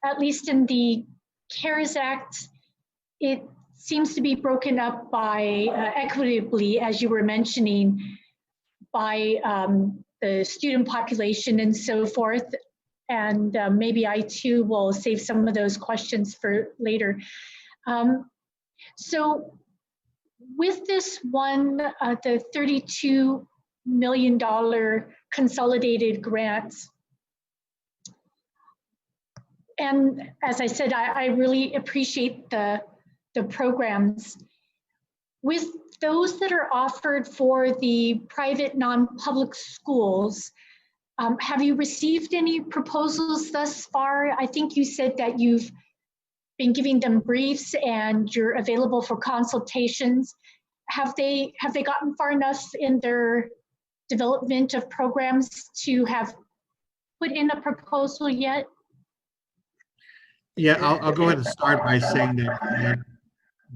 S7: at least in the CARES Act, it seems to be broken up by equitably, as you were mentioning, by the student population and so forth. And maybe I too will save some of those questions for later. So with this one, the $32 million consolidated grants, and as I said, I really appreciate the programs. With those that are offered for the private non-public schools, have you received any proposals thus far? I think you said that you've been giving them briefs and you're available for consultations. Have they gotten far enough in their development of programs to have put in a proposal yet?
S3: Yeah, I'll go ahead and start by saying that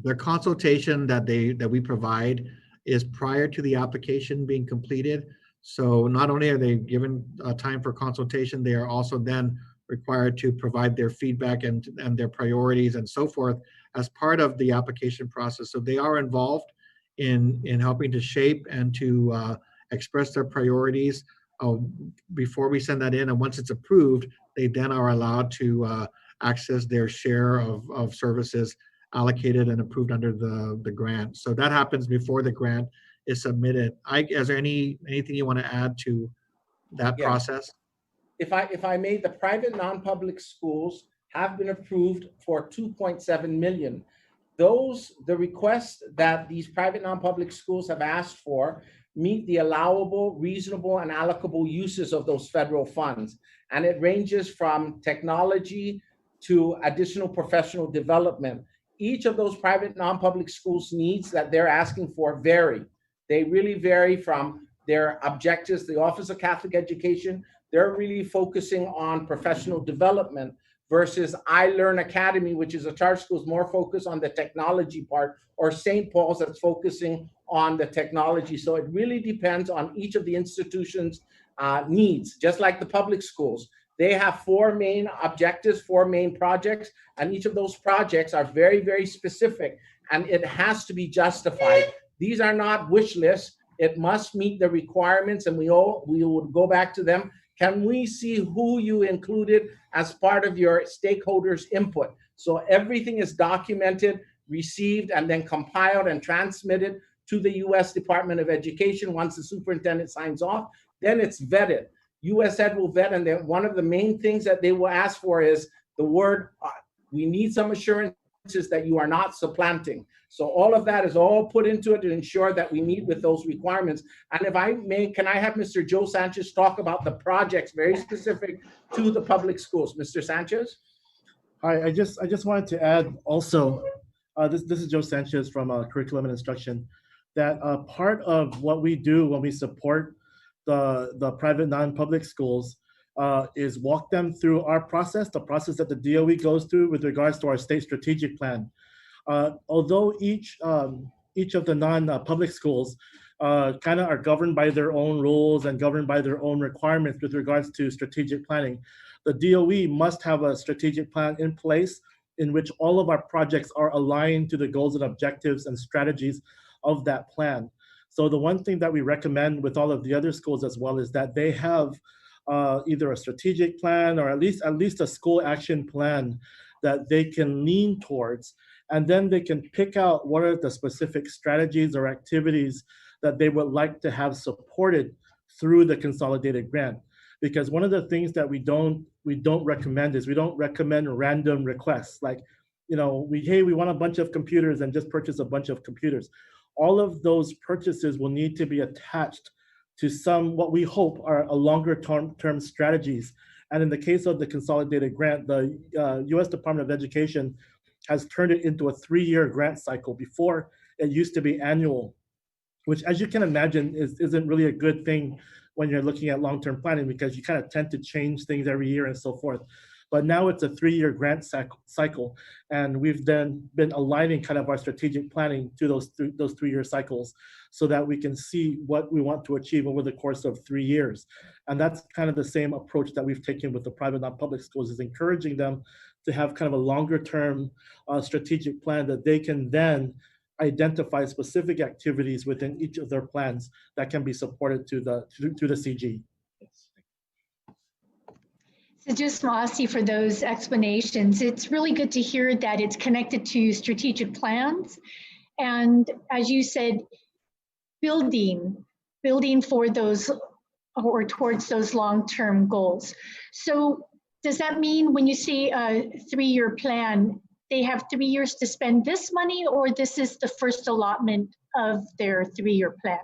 S3: the consultation that we provide is prior to the application being completed. So not only are they given time for consultation, they are also then required to provide their feedback and their priorities and so forth as part of the application process. So they are involved in helping to shape and to express their priorities before we send that in. And once it's approved, they then are allowed to access their share of services allocated and approved under the grant. So that happens before the grant is submitted. Is there anything you want to add to that process?
S5: If I may, the private non-public schools have been approved for 2.7 million. The requests that these private non-public schools have asked for meet the allowable, reasonable, and allocable uses of those federal funds. And it ranges from technology to additional professional development. Each of those private non-public schools needs that they're asking for vary. They really vary from their objectives. The Office of Catholic Education, they're really focusing on professional development versus iLearn Academy, which is a charter school, is more focused on the technology part, or St. Paul's that's focusing on the technology. So it really depends on each of the institutions' needs, just like the public schools. They have 4 main objectives, 4 main projects, and each of those projects are very, very specific, and it has to be justified. These are not wish lists. It must meet the requirements, and we would go back to them. Can we see who you included as part of your stakeholders' input? So everything is documented, received, and then compiled and transmitted to the U.S. Department of Education. Once the superintendent signs off, then it's vetted. USED will vet, and then one of the main things that they will ask for is the word, we need some assurances that you are not supplanting. So all of that is all put into it to ensure that we meet with those requirements. And if I may, can I have Mr. Joe Sanchez talk about the projects very specific to the public schools? Mr. Sanchez?
S4: Hi, I just wanted to add also, this is Joe Sanchez from Curriculum and Instruction, that part of what we do when we support the private non-public schools is walk them through our process, the process that the DOE goes through with regards to our state strategic plan. Although each of the non-public schools kind of are governed by their own rules and governed by their own requirements with regards to strategic planning, the DOE must have a strategic plan in place in which all of our projects are aligned to the goals and objectives and strategies of that plan. So the one thing that we recommend with all of the other schools as well is that they have either a strategic plan or at least a school action plan that they can lean towards, and then they can pick out what are the specific strategies or activities that they would like to have supported through the consolidated grant. Because one of the things that we don't recommend is we don't recommend random requests like, you know, we want a bunch of computers and just purchase a bunch of computers. All of those purchases will need to be attached to some, what we hope are a longer term strategies. And in the case of the consolidated grant, the U.S. Department of Education has turned it into a 3-year grant cycle. Before, it used to be annual, which, as you can imagine, isn't really a good thing when you're looking at long-term planning, because you kind of tend to change things every year and so forth. But now it's a 3-year grant cycle, and we've then been aligning kind of our strategic planning to those 3-year cycles so that we can see what we want to achieve over the course of 3 years. And that's kind of the same approach that we've taken with the private non-public schools, is encouraging them to have kind of a longer term strategic plan that they can then identify specific activities within each of their plans that can be supported through the CG.
S7: So just Masi for those explanations. It's really good to hear that it's connected to strategic plans. And as you said, building for those or towards those long-term goals. So does that mean when you say a 3-year plan, they have 3 years to spend this money, or this is the first allotment of their 3-year plan?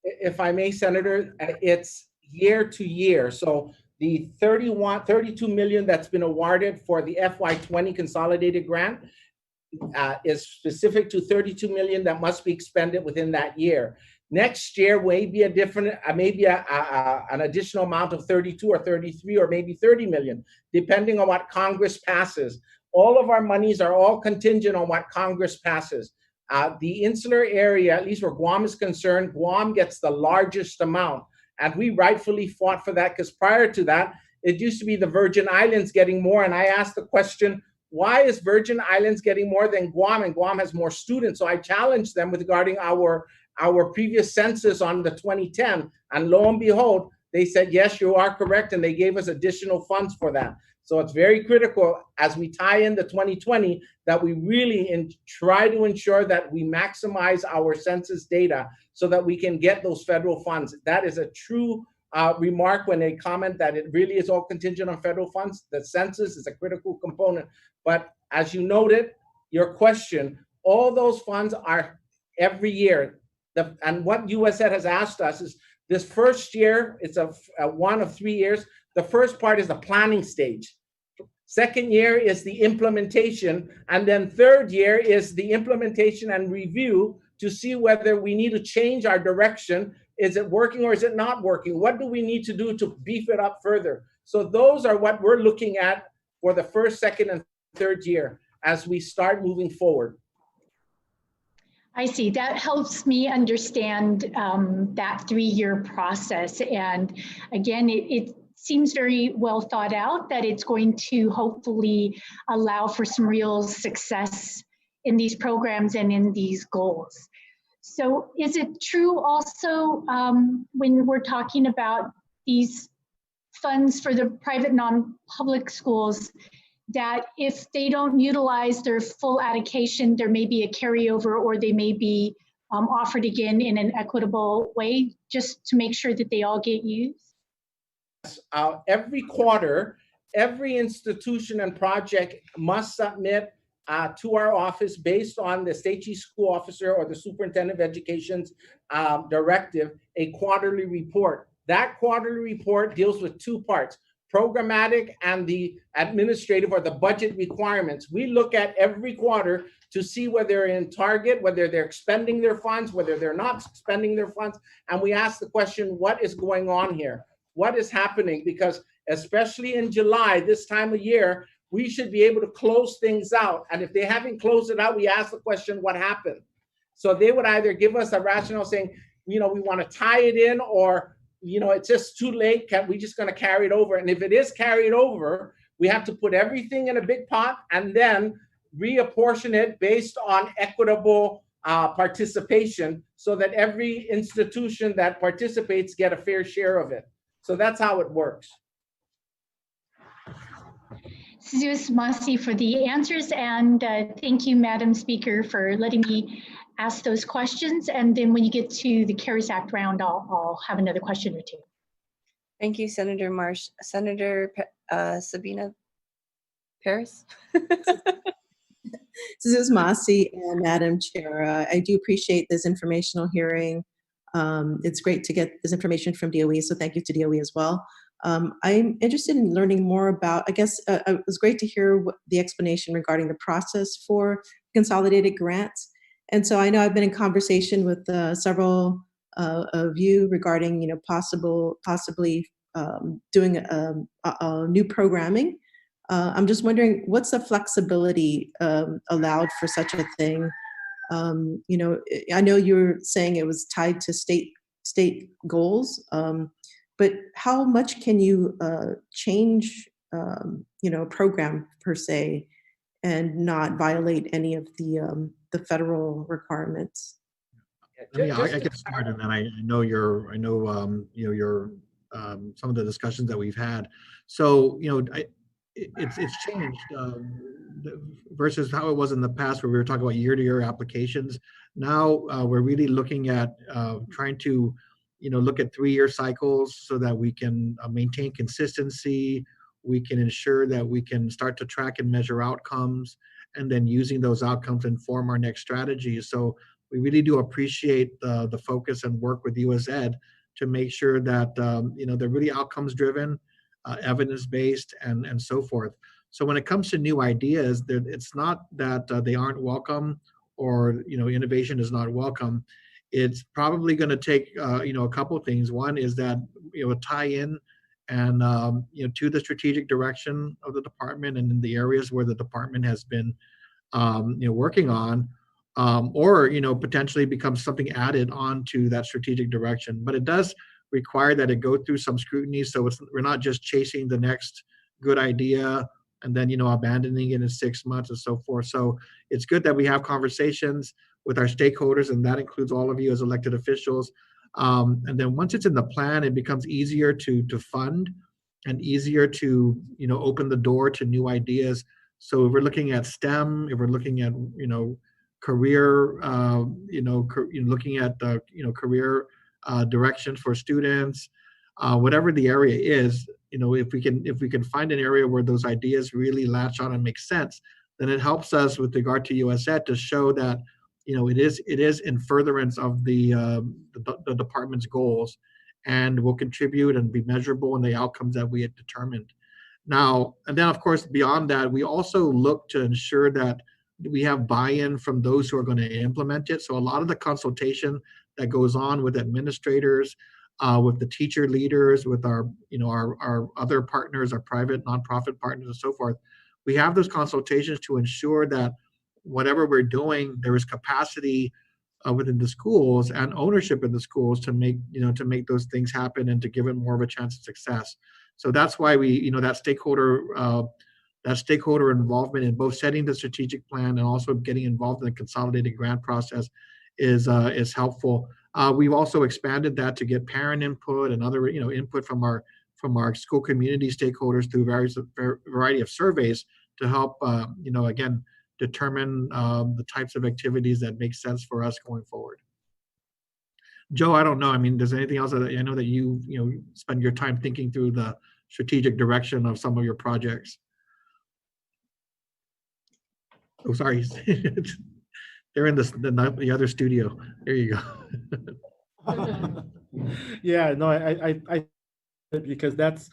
S5: If I may, Senator, it's year to year. So the 32 million that's been awarded for the FY20 consolidated grant is specific to 32 million that must be expended within that year. Next year may be a different, maybe an additional amount of 32 or 33 or maybe 30 million, depending on what Congress passes. All of our monies are all contingent on what Congress passes. The insular area, at least where Guam is concerned, Guam gets the largest amount. And we rightfully fought for that, because prior to that, it used to be the Virgin Islands getting more. And I asked the question, why is Virgin Islands getting more than Guam? And Guam has more students. So I challenged them regarding our previous census on the 2010. And lo and behold, they said, yes, you are correct. And they gave us additional funds for that. So it's very critical as we tie in the 2020 that we really try to ensure that we maximize our census data so that we can get those federal funds. That is a true remark when they comment that it really is all contingent on federal funds. The census is a critical component. But as you noted, your question, all those funds are every year. And what USED has asked us is this first year, it's a one of 3 years. The first part is the planning stage. Second year is the implementation. And then third year is the implementation and review to see whether we need to change our direction. Is it working or is it not working? What do we need to do to beef it up further? So those are what we're looking at for the first, second, and third year as we start moving forward.
S7: I see. That helps me understand that 3-year process. And again, it seems very well thought out, that it's going to hopefully allow for some real success in these programs and in these goals. So is it true also when we're talking about these funds for the private non-public schools that if they don't utilize their full allocation, there may be a carryover or they may be offered again in an equitable way, just to make sure that they all get used?
S5: Every quarter, every institution and project must submit to our office based on the state chief school officer or the superintendent of education's directive, a quarterly report. That quarterly report deals with two parts, programmatic and the administrative or the budget requirements. We look at every quarter to see whether they're in target, whether they're expending their funds, whether they're not spending their funds. And we ask the question, what is going on here? What is happening? Because especially in July, this time of year, we should be able to close things out. And if they haven't closed it out, we ask the question, what happened? So they would either give us a rationale saying, we want to tie it in, or, it's just too late. We just going to carry it over. And if it is carried over, we have to put everything in a big pot and then reapportion it based on equitable participation so that every institution that participates get a fair share of it. So that's how it works.
S7: Suzus Masi for the answers, and thank you, Madam Speaker, for letting me ask those questions. And then when you get to the CARES Act round, I'll have another question or two.
S2: Thank you, Senator Marsh. Senator Sabina Paris?
S8: Suzus Masi and Madam Chair, I do appreciate this informational hearing. It's great to get this information from DOE, so thank you to DOE as well. I'm interested in learning more about, it was great to hear the explanation regarding the process for consolidated grants. And so I know I've been in conversation with several of you regarding, possibly doing a new programming. I'm just wondering, what's the flexibility allowed for such a thing? I know you're saying it was tied to state goals, but how much can you change, a program per se, and not violate any of the federal requirements?
S3: I can start, and then I know some of the discussions that we've had. So it's changed versus how it was in the past, where we were talking about year-to-year applications. Now we're really looking at trying to look at 3-year cycles so that we can maintain consistency. We can ensure that we can start to track and measure outcomes, and then using those outcomes to inform our next strategy. So we really do appreciate the focus and work with USED to make sure that they're really outcomes driven, evidence-based, and so forth. So when it comes to new ideas, it's not that they aren't welcome, or innovation is not welcome. It's probably going to take a couple of things. One is that tie in and to the strategic direction of the department and in the areas where the department has been working on, or potentially become something added on to that strategic direction. But it does require that it go through some scrutiny, so we're not just chasing the next good idea and then abandoning it in 6 months and so forth. So it's good that we have conversations with our stakeholders, and that includes all of you as elected officials. And then once it's in the plan, it becomes easier to fund and easier to open the door to new ideas. So if we're looking at STEM, if we're looking at career, looking at the career direction for students, whatever the area is, if we can find an area where those ideas really latch on and make sense, then it helps us with regard to USED to show that it is in furtherance of the department's goals, and will contribute and be measurable in the outcomes that we had determined. Now, and then of course beyond that, we also look to ensure that we have buy-in from those who are going to implement it. So a lot of the consultation that goes on with administrators, with the teacher leaders, with our other partners, our private nonprofit partners, and so forth, we have those consultations to ensure that whatever we're doing, there is capacity within the schools and ownership in the schools to make those things happen and to give it more of a chance of success. So that's why we that stakeholder involvement in both setting the strategic plan and also getting involved in the consolidated grant process is helpful. We've also expanded that to get parent input and other input from our school community stakeholders through variety of surveys to help again determine the types of activities that make sense for us going forward. Joe, I don't know. I mean, does anything else? I know that you spend your time thinking through the strategic direction of some of your projects. Oh, sorry. They're in the other studio. There you go.
S4: Yeah, no, I because that's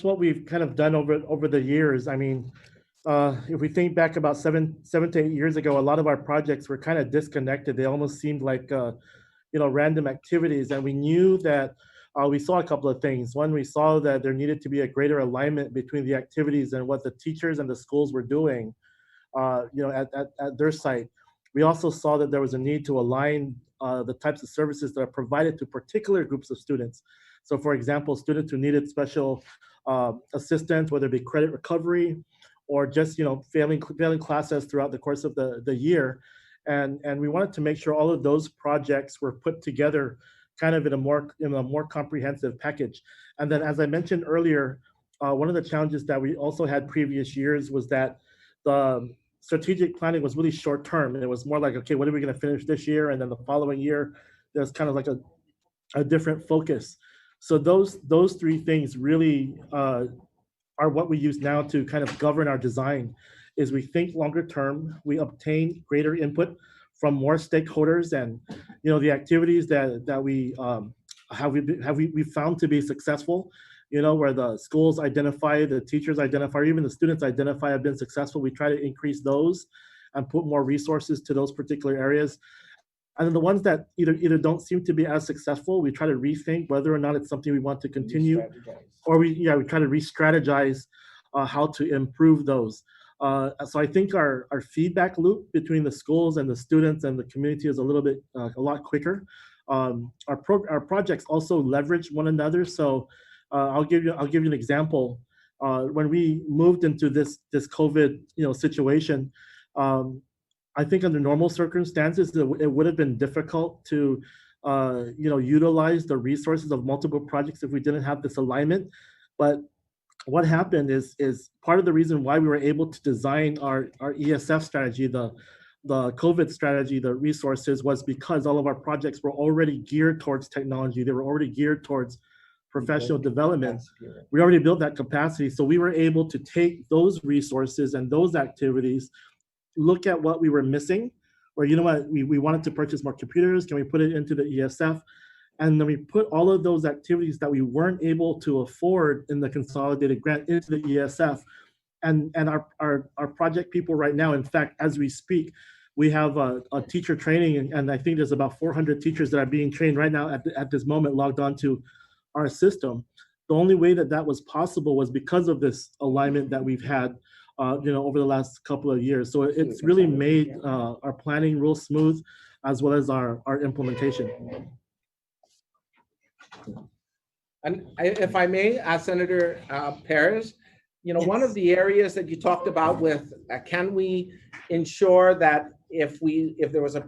S4: what we've kind of done over the years. I mean, if we think back about seven to 8 years ago, a lot of our projects were kind of disconnected. They almost seemed like random activities, and we knew that we saw a couple of things. One, we saw that there needed to be a greater alignment between the activities and what the teachers and the schools were doing, at their site. We also saw that there was a need to align the types of services that are provided to particular groups of students. So, for example, students who needed special assistance, whether it be credit recovery or just failing classes throughout the course of the year. And we wanted to make sure all of those projects were put together kind of in a more comprehensive package. And then, as I mentioned earlier, one of the challenges that we also had previous years was that the strategic planning was really short term. And it was more like, okay, what are we going to finish this year? And then the following year, there's kind of like a different focus. So those three things really are what we use now to kind of govern our design. Is we think longer term, we obtain greater input from more stakeholders, and the activities that we we found to be successful, where the schools identify, the teachers identify, or even the students identify have been successful. We try to increase those and put more resources to those particular areas. And then the ones that either don't seem to be as successful, we try to rethink whether or not it's something we want to continue, or we try to re-strategize how to improve those. So I think our feedback loop between the schools and the students and the community is a lot quicker. Our projects also leverage one another. So I'll give you an example. When we moved into this COVID situation, I think under normal circumstances it would have been difficult to utilize the resources of multiple projects if we didn't have this alignment. But what happened is part of the reason why we were able to design our ESF strategy, the COVID strategy, the resources, was because all of our projects were already geared towards technology. They were already geared towards professional development. We already built that capacity. So we were able to take those resources and those activities, look at what we were missing, or we wanted to purchase more computers. Can we put it into the ESF? And then we put all of those activities that we weren't able to afford in the consolidated grant into the ESF. And our project people right now, in fact, as we speak, we have a teacher training, and I think there's about 400 teachers that are being trained right now at this moment logged onto our system. The only way that was possible was because of this alignment that we've had over the last couple of years. So it's really made our planning real smooth, as well as our implementation.
S5: And if I may, Senator Perez, one of the areas that you talked about with can we ensure that if there was a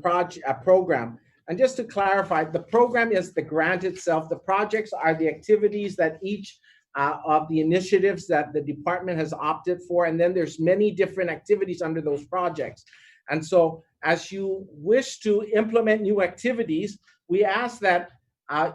S5: program, and just to clarify, the program is the grant itself. The projects are the activities that each of the initiatives that the department has opted for, and then there's many different activities under those projects. And so as you wish to implement new activities, we ask that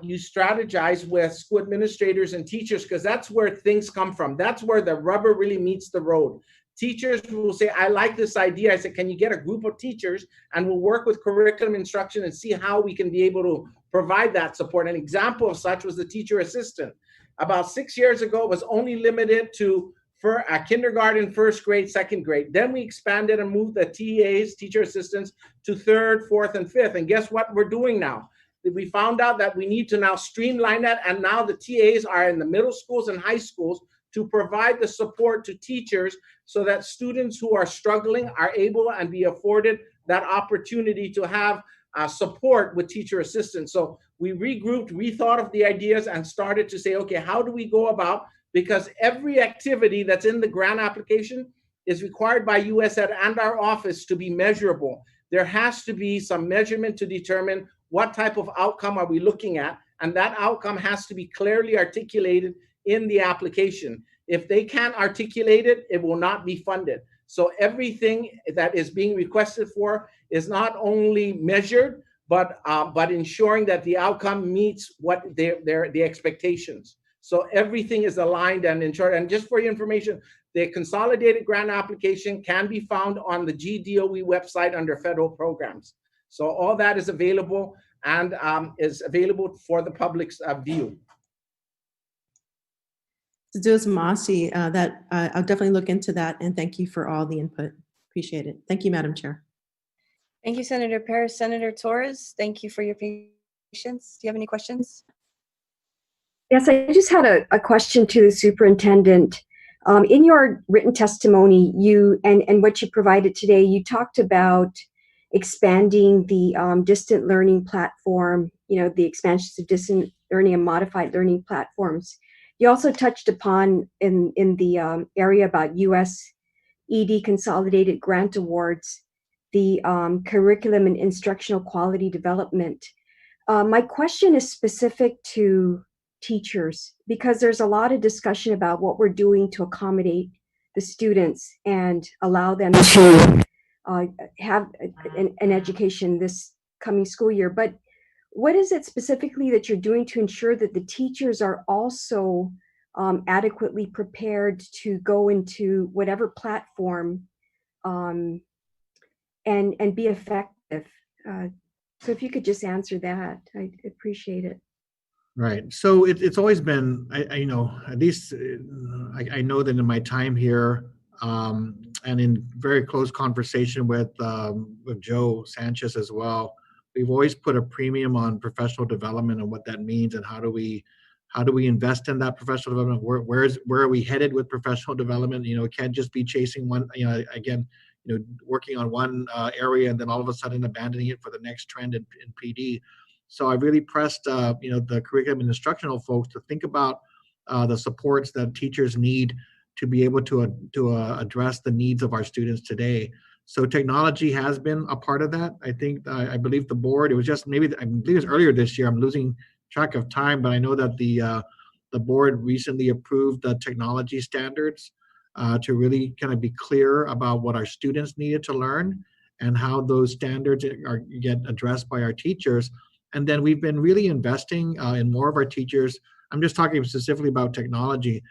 S5: you strategize with school administrators and teachers, because that's where things come from. That's where the rubber really meets the road. Teachers will say, I like this idea. I said, can you get a group of teachers and we'll work with curriculum instruction and see how we can be able to provide that support. An example of such was the teacher assistant. About 6 years ago, it was only limited to for kindergarten, first grade, second grade. Then we expanded and moved the TAs, teacher assistants, to third, fourth, and fifth. And guess what we're doing now? We found out that we need to now streamline that. And now the TAs are in the middle schools and high schools to provide the support to teachers so that students who are struggling are able and be afforded that opportunity to have support with teacher assistants. So we regrouped, rethought of the ideas, and started to say, okay, how do we go about, because every activity that's in the grant application is required by USAID and our office to be measurable. there has to be some measurement to determine what type of outcome are we looking at, and that outcome has to be clearly articulated in the application. If they can't articulate it, it will not be funded. So everything that is being requested for is not only measured, but ensuring that the outcome meets what the expectations. So everything is aligned and ensured. And just for your information, the consolidated grant application can be found on the GDOE website under federal programs. So all that is available and is available for the public's view.
S8: Seduis Masi, I'll definitely look into that, and thank you for all the input. Appreciate it. Thank you, Madam Chair.
S2: Thank you, Senator Paris. Senator Torres, thank you for your patience. Do you have any questions?
S9: Yes, I just had a question to the superintendent. In your written testimony, you and what you provided today, you talked about expanding the distant learning platform, the expansions of distant learning and modified learning platforms. You also touched upon in the area about U.S. ED Consolidated Grant Awards, the curriculum and instructional quality development. My question is specific to teachers, because there's a lot of discussion about what we're doing to accommodate the students and allow them to have an education this coming school year. But what is it specifically that you're doing to ensure that the teachers are also adequately prepared to go into whatever platform and be effective? So if you could just answer that, I'd appreciate it.
S3: Right. So it's always been, I know, at least I know that in my time here and in very close conversation with Joe Sanchez as well, we've always put a premium on professional development and what that means, and how do we invest in that professional development? Where are we headed with professional development? It can't just be chasing one, working on one area and then all of a sudden abandoning it for the next trend in PD. So I really pressed, the curriculum and instructional folks to think about the supports that teachers need to be able to address the needs of our students today. So technology has been a part of that. I believe the board, it was just I believe it was earlier this year, I'm losing track of time, but I know that the board recently approved the technology standards to really kind of be clear about what our students needed to learn and how those standards get addressed by our teachers. And then we've been really investing in more of our teachers. I'm just talking specifically about technology,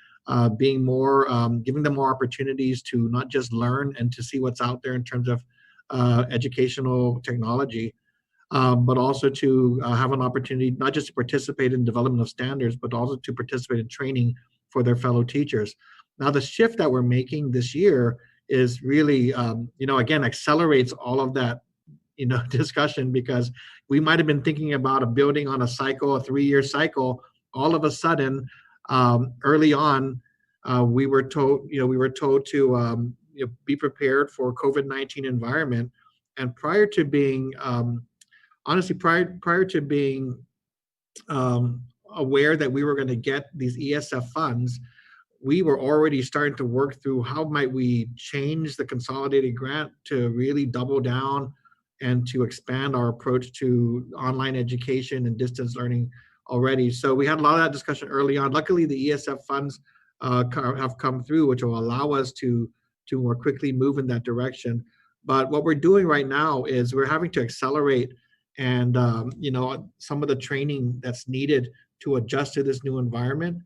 S3: being more, giving them more opportunities to not just learn and to see what's out there in terms of educational technology, but also to have an opportunity not just to participate in development of standards, but also to participate in training for their fellow teachers. Now, the shift that we're making this year is really, again, accelerates all of that discussion, because we might have been thinking about a building on a 3-year cycle. All of a sudden, early on, we were told to be prepared for COVID-19 environment. And prior to being, prior to being aware that we were going to get these ESF funds, we were already starting to work through how might we change the consolidated grant to really double down and to expand our approach to online education and distance learning already. So we had a lot of that discussion early on. Luckily, the ESF funds have come through, which will allow us to more quickly move in that direction. But what we're doing right now is we're having to accelerate and some of the training that's needed to adjust to this new environment.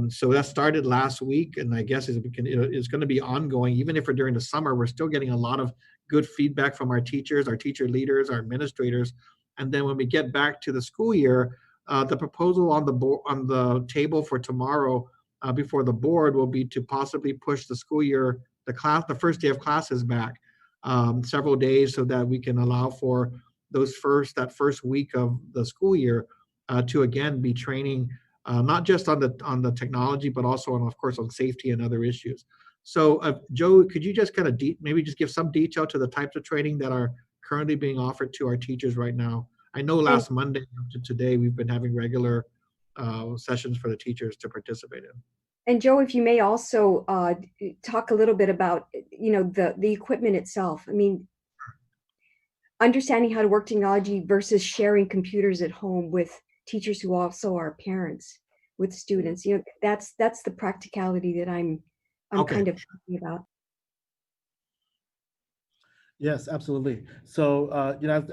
S3: So that started last week, and I guess it's going to be ongoing. Even if we're during the summer, we're still getting a lot of good feedback from our teachers, our teacher leaders, our administrators. And then when we get back to the school year, the proposal on the table for tomorrow before the board will be to possibly push the school year, the first day of classes back several days, so that we can allow for that first week of the school year to again be training not just on the technology, but also on, of course, on safety and other issues. So Joe, could you just kind of maybe just give some detail to the types of training that are currently being offered to our teachers right now? I know last Monday up to today, we've been having regular sessions for the teachers to participate in.
S9: And Joe, if you may also talk a little bit about, the equipment itself. I mean, understanding how to work technology versus sharing computers at home with teachers who also are parents with students. You know, that's the practicality that I'm
S3: Okay.
S9: kind of talking about.
S4: Yes, absolutely. So,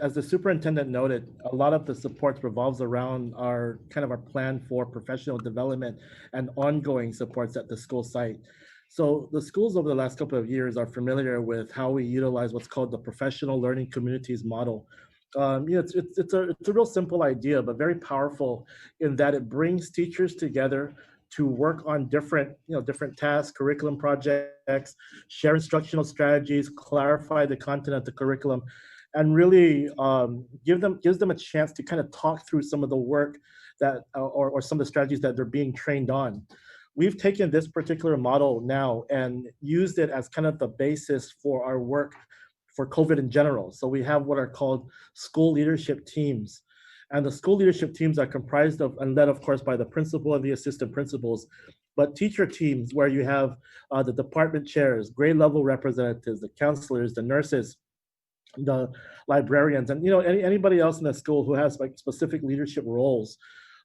S4: as the superintendent noted, a lot of the supports revolves around our plan for professional development and ongoing supports at the school site. So the schools over the last couple of years are familiar with how we utilize what's called the professional learning communities model. It's a real simple idea, but very powerful in that it brings teachers together to work on different tasks, curriculum projects, share instructional strategies, clarify the content of the curriculum, and really gives them a chance to kind of talk through some of the work that or some of the strategies that they're being trained on. We've taken this particular model now and used it as kind of the basis for our work for COVID in general. So we have what are called school leadership teams. And the school leadership teams are comprised of and led, of course, by the principal and the assistant principals, but teacher teams where you have the department chairs, grade level representatives, the counselors, the nurses, the librarians, and anybody else in the school who has like specific leadership roles,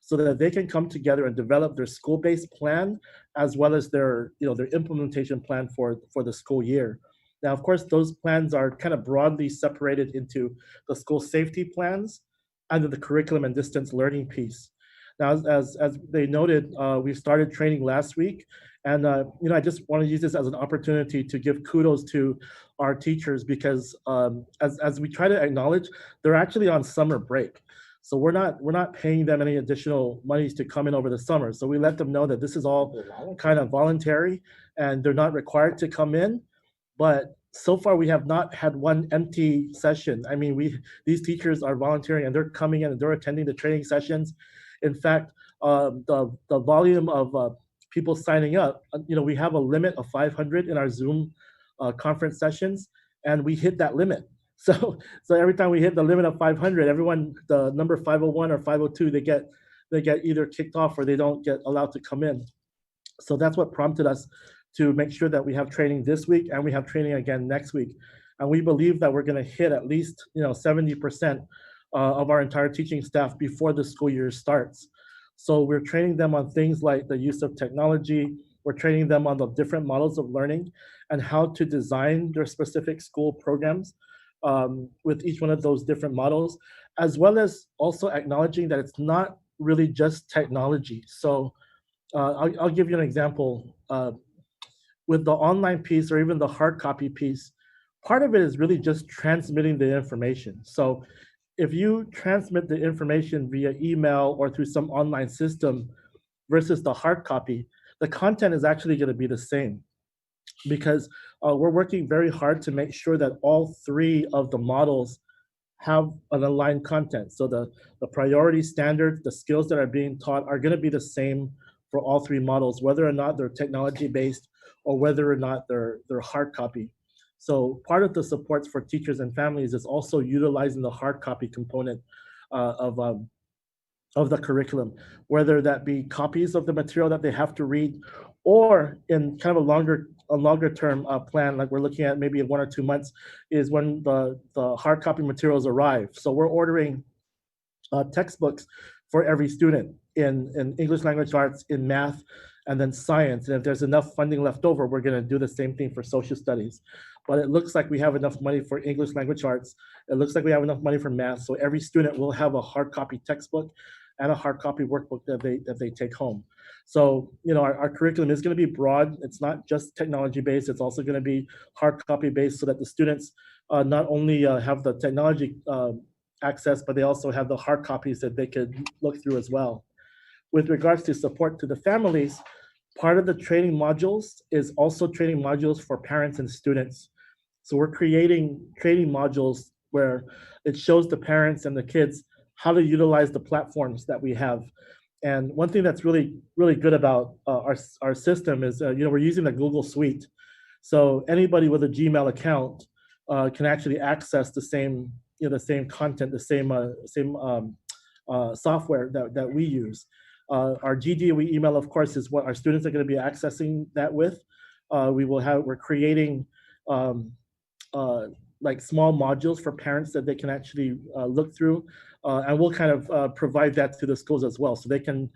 S4: so that they can come together and develop their school-based plan as well as their their implementation plan for the school year. Now, of course, those plans are kind of broadly separated into the school safety plans and then the curriculum and distance learning piece. Now, as they noted, we started training last week, and I just want to use this as an opportunity to give kudos to our teachers because as we try to acknowledge, they're actually on summer break. So we're not paying them any additional monies to come in over the summer. So we let them know that this is all kind of voluntary and they're not required to come in. But so far we have not had one empty session. I mean, these teachers are volunteering and they're coming in and they're attending the training sessions. In fact, the volume of people signing up, we have a limit of 500 in our Zoom conference sessions, and we hit that limit. So every time we hit the limit of 500, everyone, the number 501 or 502, they get either kicked off or they don't get allowed to come in. So that's what prompted us to make sure that we have training this week and we have training again next week. And we believe that we're going to hit at least 70% of our entire teaching staff before the school year starts. So we're training them on things like the use of technology. We're training them on the different models of learning and how to design their specific school programs with each one of those different models, as well as also acknowledging that it's not really just technology. So I'll give you an example. With the online piece or even the hard copy piece, part of it is really just transmitting the information. So if you transmit the information via email or through some online system versus the hard copy, the content is actually going to be the same because we're working very hard to make sure that all three of the models have an aligned content. So the priority standards, the skills that are being taught are going to be the same for all three models, whether or not they're technology based or whether or not they're hard copy. So part of the supports for teachers and families is also utilizing the hard copy component of the curriculum, whether that be copies of the material that they have to read, or in kind of a longer term plan, like we're looking at maybe in 1 or 2 months, is when the hard copy materials arrive. So we're ordering textbooks for every student in English language arts, in math, and then science. And if there's enough funding left over, we're going to do the same thing for social studies. But it looks like we have enough money for English language arts. It looks like we have enough money for math. So every student will have a hard copy textbook and a hard copy workbook that they take home. So, our curriculum is going to be broad. It's not just technology based. It's also going to be hard copy based so that the students not only have the technology access, but they also have the hard copies that they could look through as well. With regards to support to the families, part of the training modules is also training modules for parents and students. So we're creating training modules where it shows the parents and the kids how to utilize the platforms that we have. And one thing that's really, really good about our system is, we're using the Google Suite. So anybody with a Gmail account can actually access the same, the same content, the same software that we use. Our GDOE email, of course, is what our students are going to be accessing that with. We're creating like small modules for parents that they can actually look through, and we'll kind of provide that to the schools as well, so they can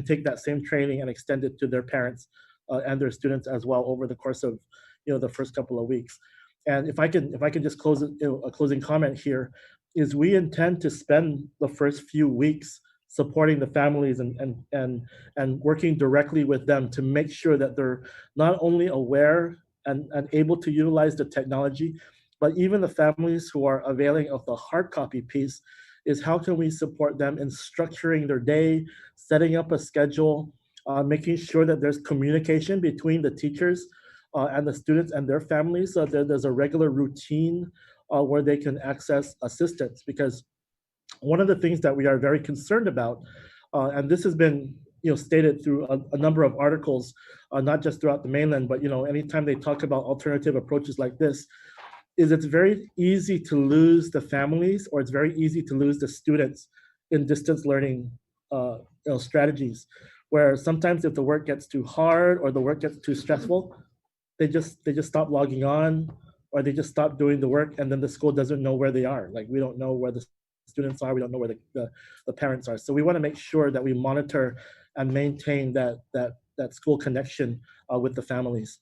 S4: take that same training and extend it to their parents and their students as well over the course of the first couple of weeks. And if I can just close a closing comment here, is we intend to spend the first few weeks supporting the families and working directly with them to make sure that they're not only aware and able to utilize the technology, but even the families who are availing of the hard copy piece, is how can we support them in structuring their day, setting up a schedule, making sure that there's communication between the teachers and the students and their families, so that there's a regular routine where they can access assistance. Because one of the things that we are very concerned about, and this has been stated through a number of articles, not just throughout the mainland, but anytime they talk about alternative approaches like this, is it's very easy to lose the families, or it's very easy to lose the students in distance learning strategies, where sometimes if the work gets too hard or the work gets too stressful, they just stop logging on, or they just stop doing the work, and then the school doesn't know where they are. Like, we don't know where the students are, we don't know where the parents are. So we want to make sure that we monitor and maintain that school connection with the families.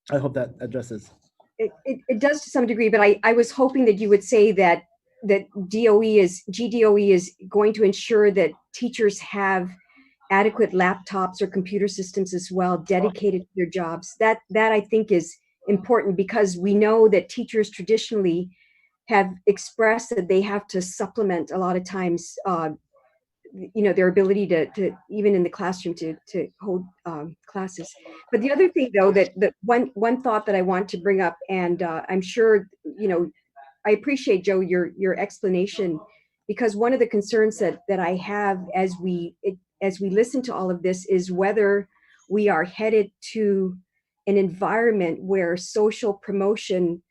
S4: I hope that addresses.
S9: It does to some degree, but I was hoping that you would say that GDOE is going to ensure that teachers have adequate laptops or computer systems as well, dedicated to their jobs. That I think is important, because we know that teachers traditionally have expressed that they have to supplement a lot of times their ability to even in the classroom to hold classes. But the other thing, though, that one thought that I want to bring up, and I'm sure I appreciate, Joe, your explanation, because one of the concerns that I have as we listen to all of this is whether we are headed to an environment where social promotion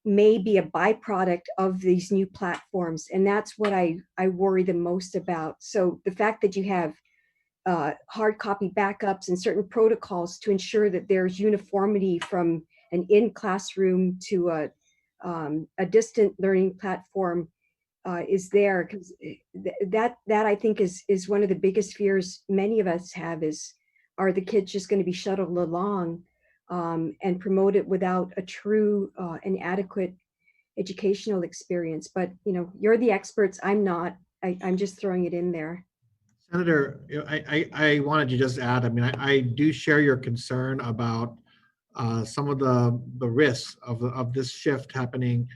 S9: may be a byproduct of these new platforms. And that's what I worry the most about. So the fact that you have hard copy backups and certain protocols to ensure that there's uniformity from an in-classroom to a distant learning platform is there, because that I think is one of the biggest fears many of us have, is, are the kids just going to be shuttled along and promoted without a true and adequate educational experience? But you're the experts, I'm not. I'm just throwing it in there.
S3: Senator, I wanted to just add, I mean, I do share your concern about some of the risks of this shift happening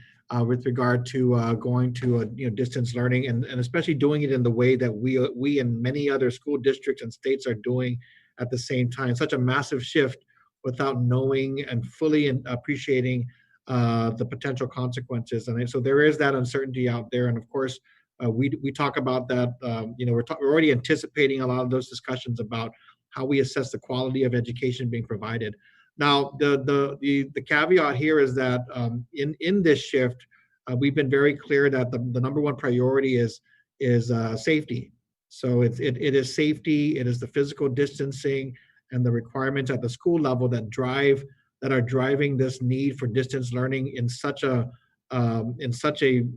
S3: with regard to going to distance learning, and especially doing it in the way that we and many other school districts and states are doing at the same time. Such a massive shift without knowing and fully appreciating the potential consequences. And so there is that uncertainty out there. And of course, we talk about that. We're already anticipating a lot of those discussions about how we assess the quality of education being provided. Now, the caveat here is that in this shift, we've been very clear that the number one priority is safety. So it is safety, it is the physical distancing and the requirements at the school level that are driving this need for distance learning in such a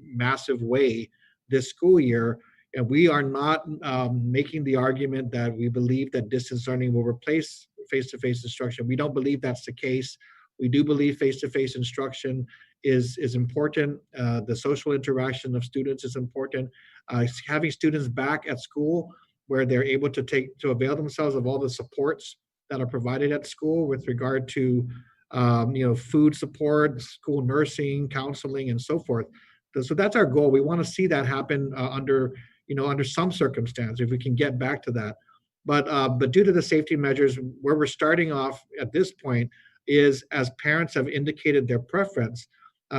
S3: massive way this school year. And we are not making the argument that we believe that distance learning will replace face-to-face instruction. We don't believe that's the case. We do believe face-to-face instruction is important. The social interaction of students is important. Having students back at school where they're able to avail themselves of all the supports that are provided at school with regard to food support, school nursing, counseling, and so forth. So that's our goal. We want to see that happen under some circumstance, if we can get back to that. But due to the safety measures, where we're starting off at this point is, as parents have indicated their preference,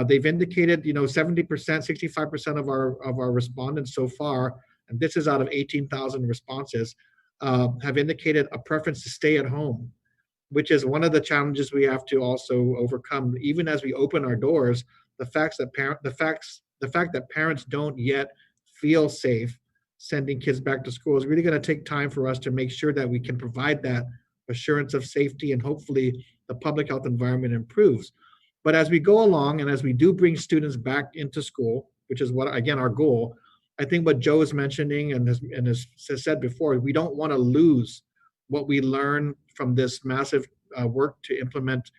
S3: they've indicated 70%, 65% of our respondents so far, and this is out of 18,000 responses, have indicated a preference to stay at home, which is one of the challenges we have to also overcome. Even as we open our doors, the fact that parents don't yet feel safe sending kids back to school is really going to take time for us to make sure that we can provide that assurance of safety, and hopefully the public health environment improves. But as we go along and as we do bring students back into school, which is what, again, our goal, I think what Joe is mentioning and has said before, we don't want to lose what we learn from this massive work to implement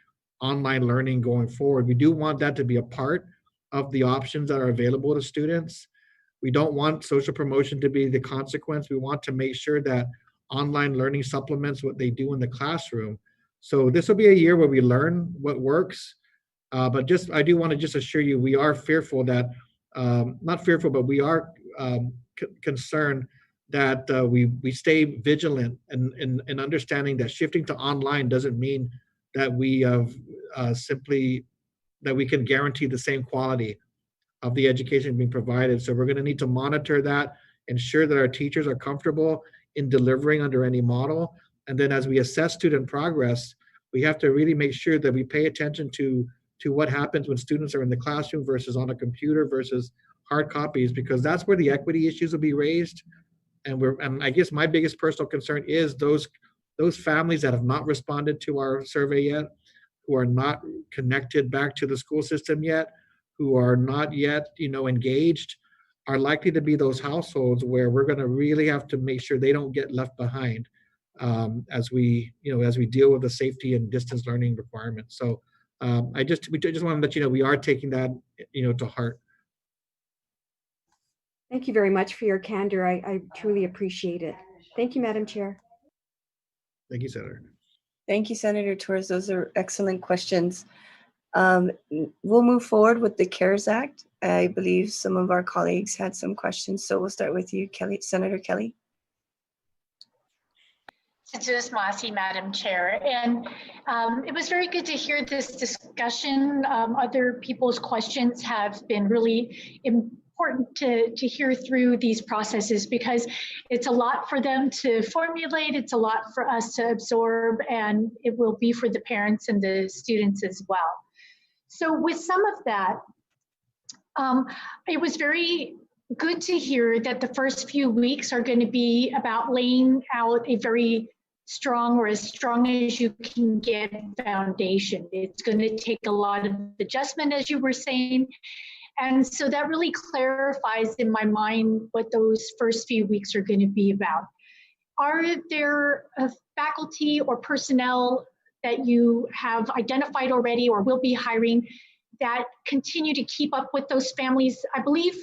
S3: online learning going forward. We do want that to be a part of the options that are available to students. We don't want social promotion to be the consequence. We want to make sure that online learning supplements what they do in the classroom. So this will be a year where we learn what works. But I do want to just assure you, we are fearful that, not fearful, but we are concerned that we stay vigilant and understanding that shifting to online doesn't mean that we simply, that we can guarantee the same quality of the education being provided. So we're going to need to monitor that, ensure that our teachers are comfortable in delivering under any model. And then as we assess student progress, we have to really make sure that we pay attention to what happens when students are in the classroom versus on a computer versus hard copies, because that's where the equity issues will be raised. And I guess my biggest personal concern is those families that have not responded to our survey yet, who are not connected back to the school system yet, who are not yet, engaged, are likely to be those households where we're going to really have to make sure they don't get left behind as we deal with the safety and distance learning requirements. So we just want to let you know we are taking that, to heart.
S9: Thank you very much for your candor. I truly appreciate it. Thank you, Madam Chair.
S3: Thank you, Senator.
S2: Thank you, Senator Torres. Those are excellent questions. We'll move forward with the CARES Act. I believe some of our colleagues had some questions, so we'll start with you, Senator Kelly.
S7: Madam Chair, and it was very good to hear this discussion. Other people's questions have been really important to hear through these processes, because it's a lot for them to formulate, it's a lot for us to absorb, and it will be for the parents and the students as well. So with some of that, it was very good to hear that the first few weeks are going to be about laying out a very strong, or as strong as you can get, foundation. It's going to take a lot of adjustment, as you were saying. And so that really clarifies in my mind what those first few weeks are going to be about. Are there faculty or personnel that you have identified already or will be hiring that continue to keep up with those families? I believe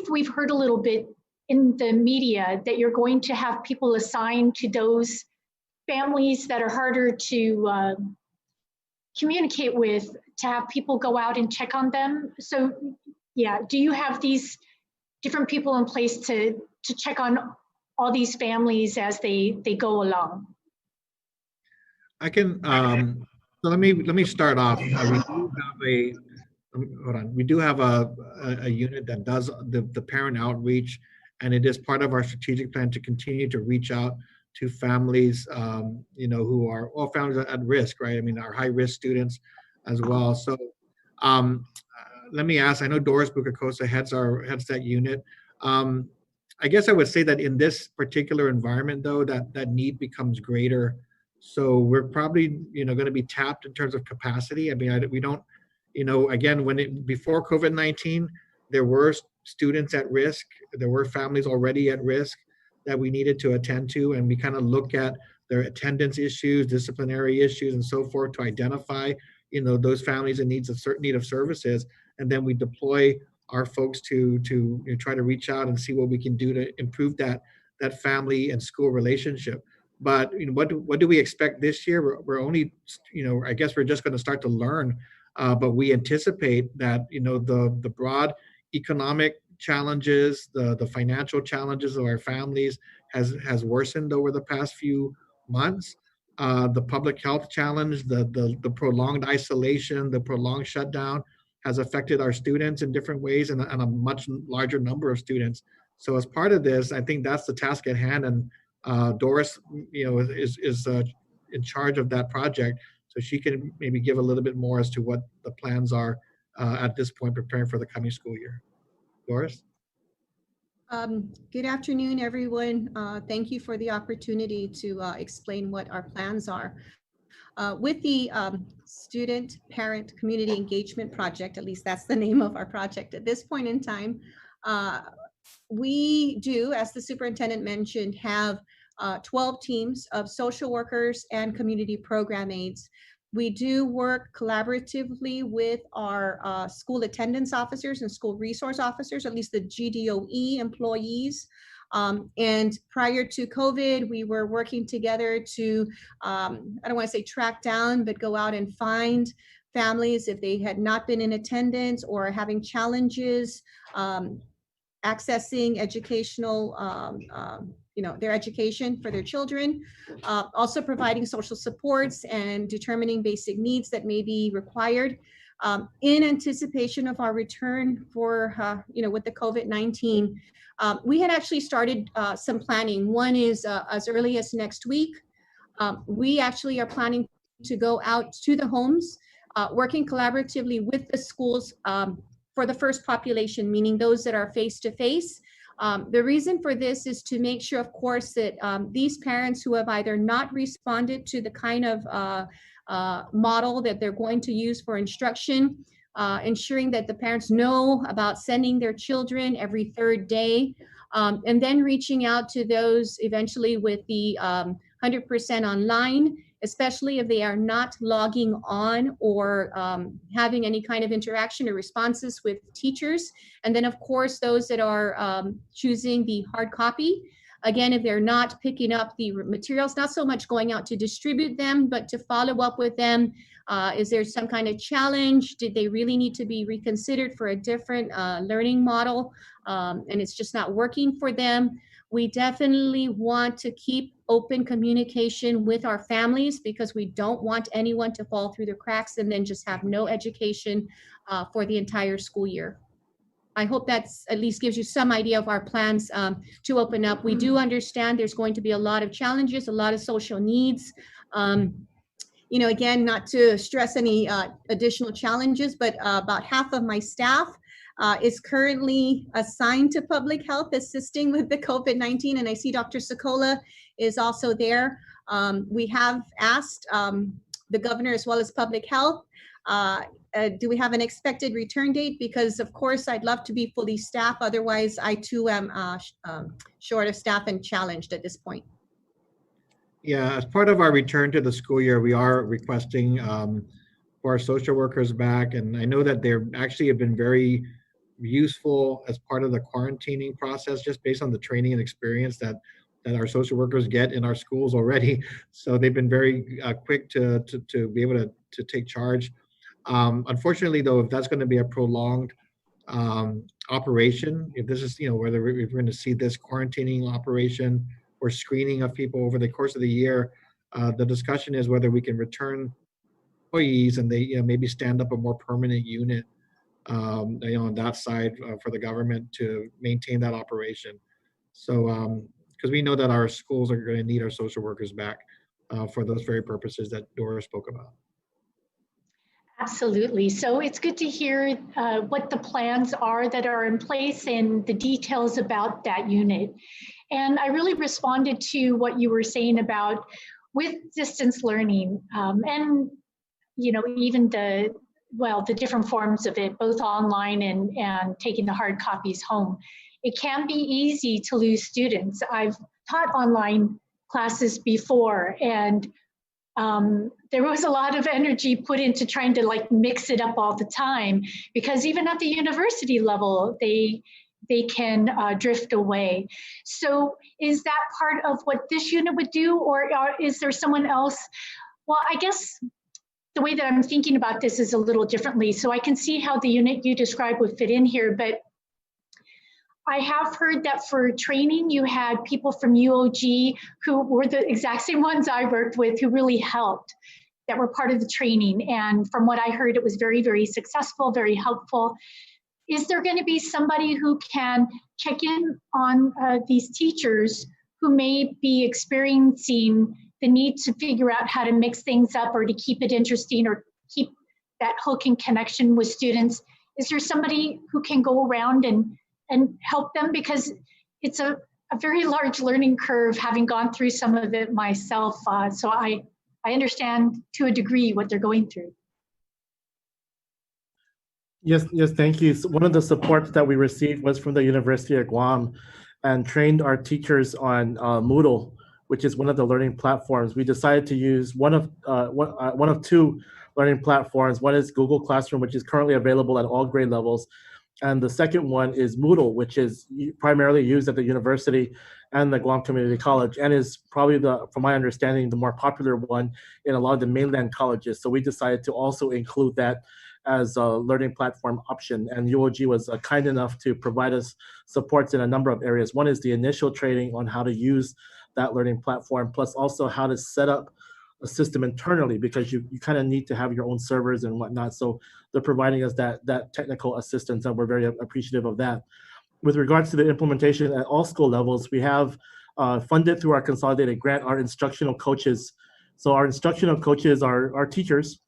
S7: we've heard a little bit in the media that you're going to have people assigned to those families that are harder to communicate with, to have people go out and check on them. So yeah, do you have these different people in place to check on all these families as they go along?
S3: I can, so let me start off. We do have a unit that does the parent outreach, and it is part of our strategic plan to continue to reach out to families, who are, well, families at risk, right? I mean, our high-risk students as well. So let me ask, I know Doris Bukakosa heads that unit. I guess I would say that in this particular environment, though, that need becomes greater. So we're probably, going to be tapped in terms of capacity. I mean, we don't, again, before COVID-19, there were students at risk. There were families already at risk that we needed to attend to. And we kind of look at their attendance issues, disciplinary issues, and so forth to identify, those families in need of services. And then we deploy our folks to try to reach out and see what we can do to improve that family and school relationship. But what do we expect this year? We're only, I guess we're just going to start to learn. But we anticipate that the broad economic challenges, the financial challenges of our families has worsened over the past few months. The public health challenge, the prolonged isolation, the prolonged shutdown has affected our students in different ways and a much larger number of students. So as part of this, I think that's the task at hand. And Doris, is in charge of that project. So she can maybe give a little bit more as to what the plans are at this point, preparing for the coming school year. Doris?
S10: Good afternoon, everyone. Thank you for the opportunity to explain what our plans are. With the Student Parent Community Engagement Project, at least that's the name of our project at this point in time, we do, as the superintendent mentioned, have 12 teams of social workers and community program aides. We do work collaboratively with our school attendance officers and school resource officers, at least the GDOE employees. And prior to COVID, we were working together to, I don't want to say track down, but go out and find families if they had not been in attendance or having challenges accessing educational, their education for their children. Also providing social supports and determining basic needs that may be required in anticipation of our return for, with the COVID-19. We had actually started some planning. One is as early as next week. We actually are planning to go out to the homes, working collaboratively with the schools for the first population, meaning those that are face-to-face. The reason for this is to make sure, of course, that these parents who have either not responded to the kind of model that they're going to use for instruction, ensuring that the parents know about sending their children every third day, and then reaching out to those eventually with the 100% online, especially if they are not logging on or having any kind of interaction or responses with teachers. And then, of course, those that are choosing the hard copy. Again, if they're not picking up the materials, not so much going out to distribute them, but to follow up with them. Is there some kind of challenge? Did they really need to be reconsidered for a different learning model? And it's just not working for them. We definitely want to keep open communication with our families because we don't want anyone to fall through the cracks and then just have no education for the entire school year. I hope that's at least gives you some idea of our plans to open up. We do understand there's going to be a lot of challenges, a lot of social needs. Again, not to stress any additional challenges, but about half of my staff is currently assigned to public health, assisting with the COVID-19. And I see Dr. Sokola is also there. We have asked the governor as well as public health, do we have an expected return date? Because of course, I'd love to be fully staffed. Otherwise, I too am short of staff and challenged at this point.
S3: Yeah, as part of our return to the school year, we are requesting for our social workers back. And I know that they're actually have been very useful as part of the quarantining process, just based on the training and experience that our social workers get in our schools already. So they've been very quick to be able to take charge. Unfortunately, though, if that's going to be a prolonged operation, if this is, whether we're going to see this quarantining operation or screening of people over the course of the year, the discussion is whether we can return employees and they maybe stand up a more permanent unit on that side for the government to maintain that operation. So because we know that our schools are going to need our social workers back for those very purposes that Dora spoke about.
S7: Absolutely. So it's good to hear what the plans are that are in place and the details about that unit. And I really responded to what you were saying about with distance learning and, even the different forms of it, both online and taking the hard copies home. It can be easy to lose students. I've taught online classes before, and there was a lot of energy put into trying to mix it up all the time, because even at the university level, they can drift away. So is that part of what this unit would do, or is there someone else? Well, I guess the way that I'm thinking about this is a little differently. So I can see how the unit you described would fit in here, but I have heard that for training, you had people from UOG who were the exact same ones I worked with who really helped, that were part of the training. And from what I heard, it was very, very successful, very helpful. Is there going to be somebody who can check in on these teachers who may be experiencing the need to figure out how to mix things up or to keep it interesting or keep that hook and connection with students? Is there somebody who can go around and help them? Because it's a very large learning curve, having gone through some of it myself. So I I understand to a degree what they're going through.
S4: Yes, yes, thank you. So one of the supports that we received was from the University of Guam and trained our teachers on Moodle, which is one of the learning platforms. We decided to use one of two learning platforms. One is Google Classroom, which is currently available at all grade levels. And the second one is Moodle, which is primarily used at the university and the Guam Community College, and is probably from my understanding, the more popular one in a lot of the mainland colleges. So we decided to also include that as a learning platform option. And UOG was kind enough to provide us supports in a number of areas. One is the initial training on how to use that learning platform, plus also how to set up a system internally, because you kind of need to have your own servers and whatnot. So they're providing us that technical assistance, and we're very appreciative of that. With regards to the implementation at all school levels, we have funded through our consolidated grant our instructional coaches. So our instructional coaches are teachers.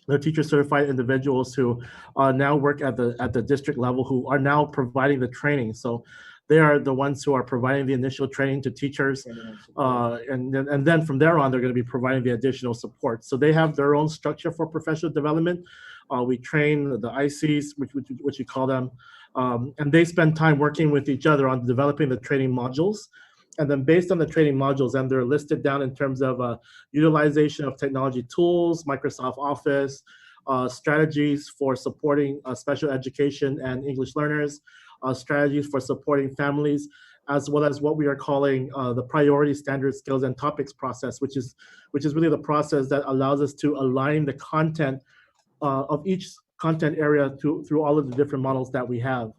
S4: They're teacher certified individuals who now work at the district level, who are now providing the training. So they are the ones who are providing the initial training to teachers, and then from there on, they're going to be providing the additional support. So they have their own structure for professional development. We train the ICs, which you call them, and they spend time working with each other on developing the training modules. And then based on the training modules, and they're listed down in terms of utilization of technology tools, Microsoft Office, strategies for supporting special education and English learners, strategies for supporting families, as well as what we are calling the priority standard skills and topics process, which is really the process that allows us to align the content of each content area through all of the different models that we have.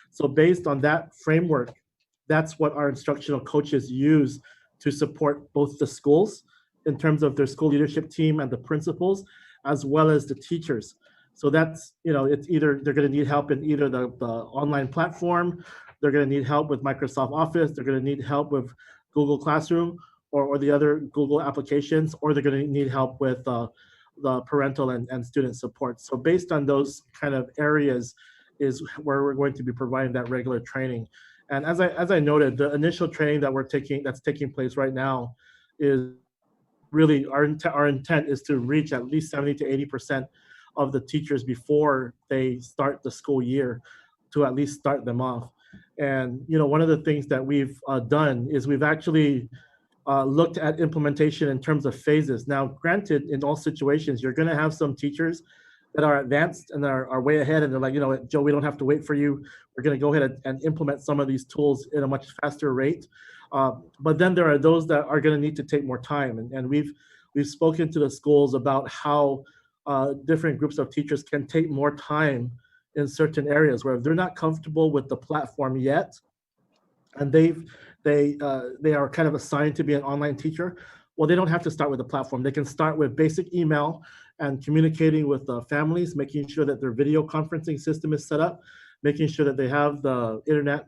S4: So based on that framework, that's what our instructional coaches use to support both the schools in terms of their school leadership team and the principals, as well as the teachers. So that's, it's either they're going to need help in either the online platform, they're going to need help with Microsoft Office, they're going to need help with Google Classroom or the other Google applications, or they're going to need help with the parental and student support. So based on those kind of areas is where we're going to be providing that regular training. And as I noted, the initial training that's taking place right now is really our intent is to reach at least 70 to 80% of the teachers before they start the school year, to at least start them off. And one of the things that we've done is we've actually looked at implementation in terms of phases. Now, granted, in all situations, you're going to have some teachers that are advanced and are way ahead, and they're like, Joe, we don't have to wait for you. We're going to go ahead and implement some of these tools in a much faster rate. But then there are those that are going to need to take more time, and we've spoken to the schools about how different groups of teachers can take more time in certain areas where if they're not comfortable with the platform yet, and they are kind of assigned to be an online teacher. Well, they don't have to start with the platform. They can start with basic email and communicating with families, making sure that their video conferencing system is set up, making sure that they have the internet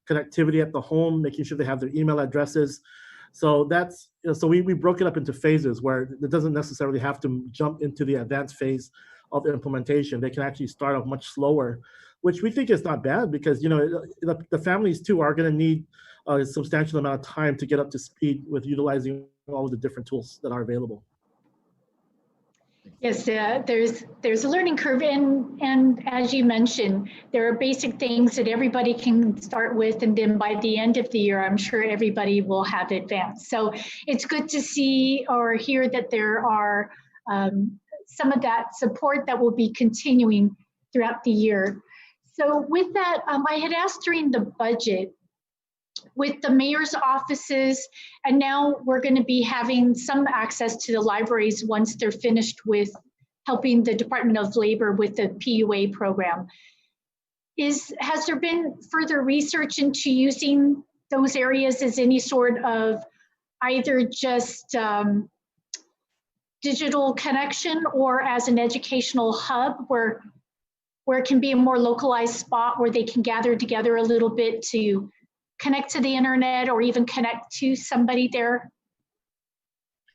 S4: connectivity at the home, making sure they have their email addresses. So that's, so we broke it up into phases where it doesn't necessarily have to jump into the advanced phase of implementation. They can actually start off much slower, which we think is not bad, because the families too are going to need a substantial amount of time to get up to speed with utilizing all of the different tools that are available.
S7: Yes, there's a learning curve, and as you mentioned, there are basic things that everybody can start with, and then by the end of the year, I'm sure everybody will have advanced. So it's good to see or hear that there are some of that support that will be continuing throughout the year. So with that, I had asked during the budget, with the mayor's offices, and now we're going to be having some access to the libraries once they're finished with helping the Department of Labor with the PUA program. Has there been further research into using those areas as any sort of either just digital connection or as an educational hub where it can be a more localized spot where they can gather together a little bit to connect to the internet or even connect to somebody there?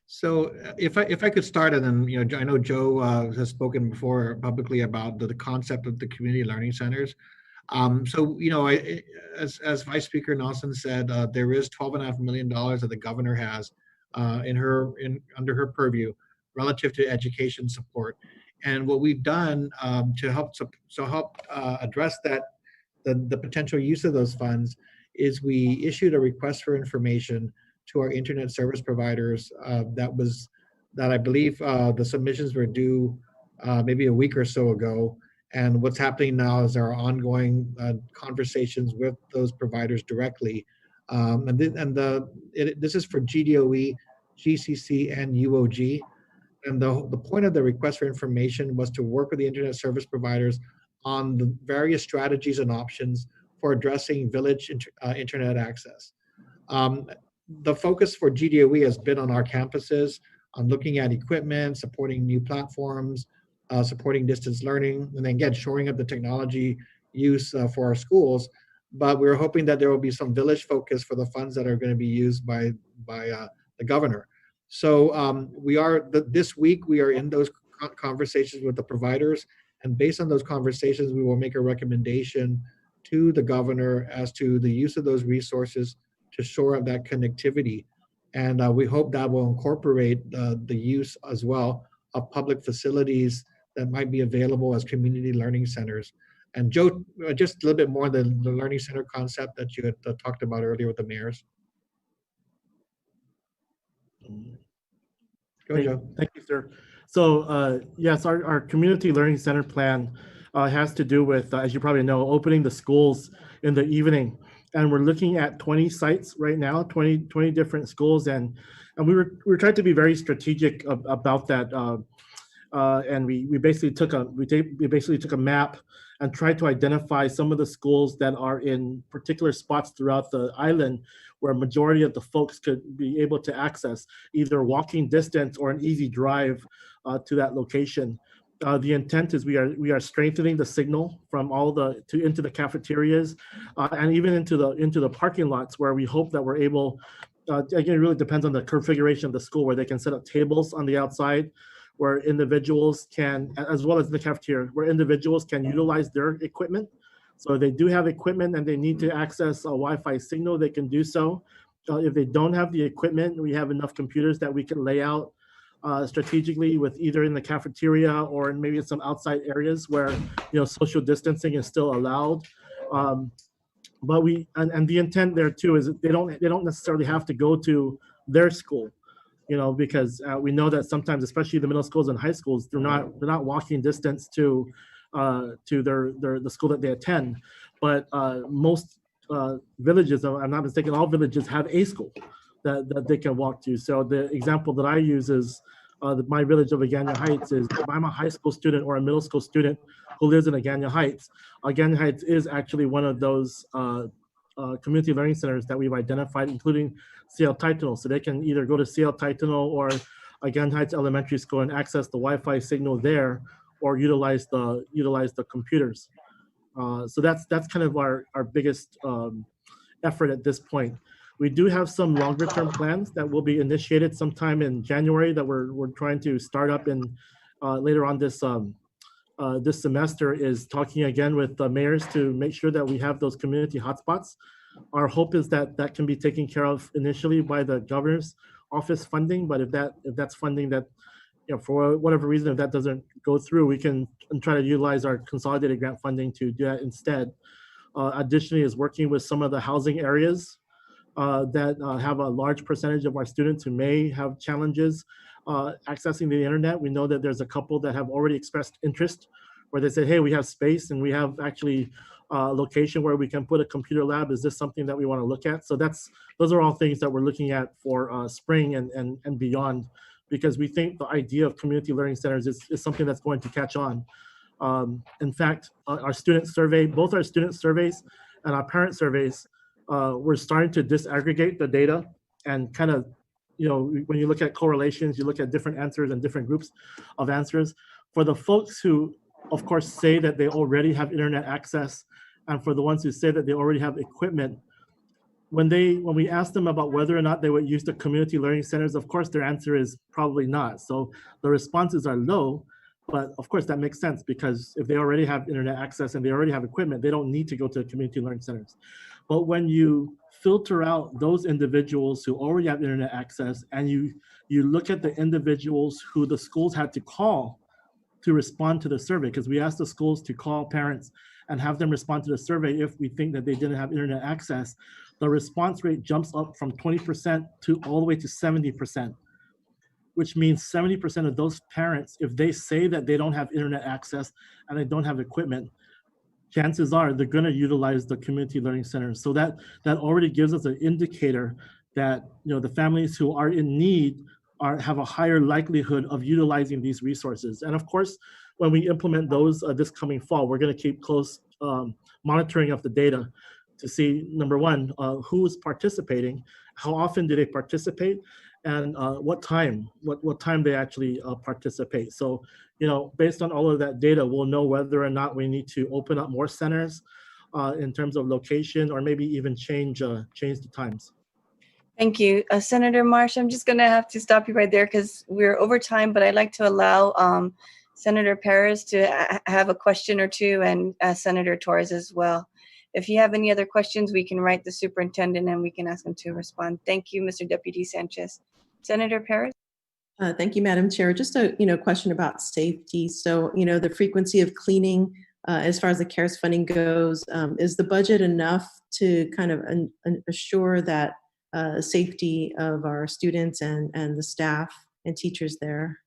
S3: So if I could start, and then I know Joe has spoken before publicly about the concept of the community learning centers. So as Vice Speaker Nelson said, there is $12.5 million that the governor has under her purview relative to education support. And what we've done to help address that, the potential use of those funds, is we issued a request for information to our internet service providers that I believe the submissions were due maybe a week or so ago. And what's happening now is there are ongoing conversations with those providers directly. This is for GDOE, GCC, and UOG. And the point of the request for information was to work with the internet service providers on the various strategies and options for addressing village internet access. The focus for GDOE has been on our campuses, on looking at equipment, supporting new platforms, supporting distance learning, and then again, shoring up the technology use for our schools. But we're hoping that there will be some village focus for the funds that are going to be used by the governor. So this week, we are in those conversations with the providers, and based on those conversations, we will make a recommendation to the governor as to the use of those resources to shore up that connectivity. And we hope that will incorporate the use as well of public facilities that might be available as community learning centers. And Joe, just a little bit more the learning center concept that you had talked about earlier with the mayors. Go, Joe.
S4: Thank you, sir. So yes, our community learning center plan has to do with, as you probably know, opening the schools in the evening. And we're looking at 20 sites right now, 20 different schools. And we were trying to be very strategic about that. And we basically took a map and tried to identify some of the schools that are in particular spots throughout the island where a majority of the folks could be able to access either walking distance or an easy drive to that location. The intent is we are strengthening the signal from into the cafeterias and even into the parking lots, where we hope that we're able. Again, it really depends on the configuration of the school, where they can set up tables on the outside, where individuals can, as well as the cafeteria, where individuals can utilize their equipment. So if they do have equipment and they need to access a Wi-Fi signal, they can do so. If they don't have the equipment, we have enough computers that we can lay out strategically with either in the cafeteria or maybe in some outside areas where social distancing is still allowed. But the intent there too is they don't necessarily have to go to their school, because we know that sometimes, especially the middle schools and high schools, they're not walking distance to the school that they attend. But most villages, if I'm not mistaken, all villages have a school that they can walk to. So the example that I use is my village of Agana Heights. Is if I'm a high school student or a middle school student who lives in Agana Heights, Agana Heights is actually one of those community learning centers that we've identified, including CL Taitano. So they can either go to CL Taitano or Agana Heights Elementary School and access the Wi-Fi signal there, or utilize the computers. So that's kind of our biggest effort at this point. We do have some longer term plans that will be initiated sometime in January that we're trying to start up in later on this semester, is talking again with the mayors to make sure that we have those community hotspots. Our hope is that that can be taken care of initially by the governor's office funding, but if that's funding that, for whatever reason, if that doesn't go through, we can try to utilize our consolidated grant funding to do that instead. Additionally, is working with some of the housing areas that have a large percentage of our students who may have challenges accessing the internet. We know that there's a couple that have already expressed interest, where they say, hey, we have space and we have actually a location where we can put a computer lab. Is this something that we want to look at? So those are all things that we're looking at for spring and beyond, because we think the idea of community learning centers is something that's going to catch on. In fact, our student survey, both our student surveys and our parent surveys, we're starting to disaggregate the data and kind of, when you look at correlations, you look at different answers and different groups of answers. For the folks who, of course, say that they already have internet access, and for the ones who say that they already have equipment, when we ask them about whether or not they would use the community learning centers, of course, their answer is probably not. So the responses are low, but of course that makes sense, because if they already have internet access and they already have equipment, they don't need to go to community learning centers. But when you filter out those individuals who already have internet access, and you look at the individuals who the schools had to call to respond to the survey, because we asked the schools to call parents and have them respond to the survey if we think that they didn't have internet access, the response rate jumps up from 20% to all the way to 70%, which means 70% of those parents, if they say that they don't have internet access and they don't have equipment, chances are they're going to utilize the community learning centers. So that already gives us an indicator that the families who are in need have a higher likelihood of utilizing these resources. And of course, when we implement those this coming fall, we're going to keep close monitoring of the data to see, number one, who is participating, how often do they participate, and what time they actually participate. So, based on all of that data, we'll know whether or not we need to open up more centers in terms of location, or maybe even change the times.
S2: Thank you. Senator Marsh, I'm just going to have to stop you right there because we're over time, but I'd like to allow Senator Perez to have a question or two, and Senator Torres as well. If you have any other questions, we can write the superintendent and we can ask him to respond. Thank you, Mr. Deputy Sanchez. Senator Perez?
S8: Thank you, Madam Chair. Just a question about safety. So the frequency of cleaning, as far as the CARES funding goes, is the budget enough to kind of assure that safety of our students and the staff and teachers there?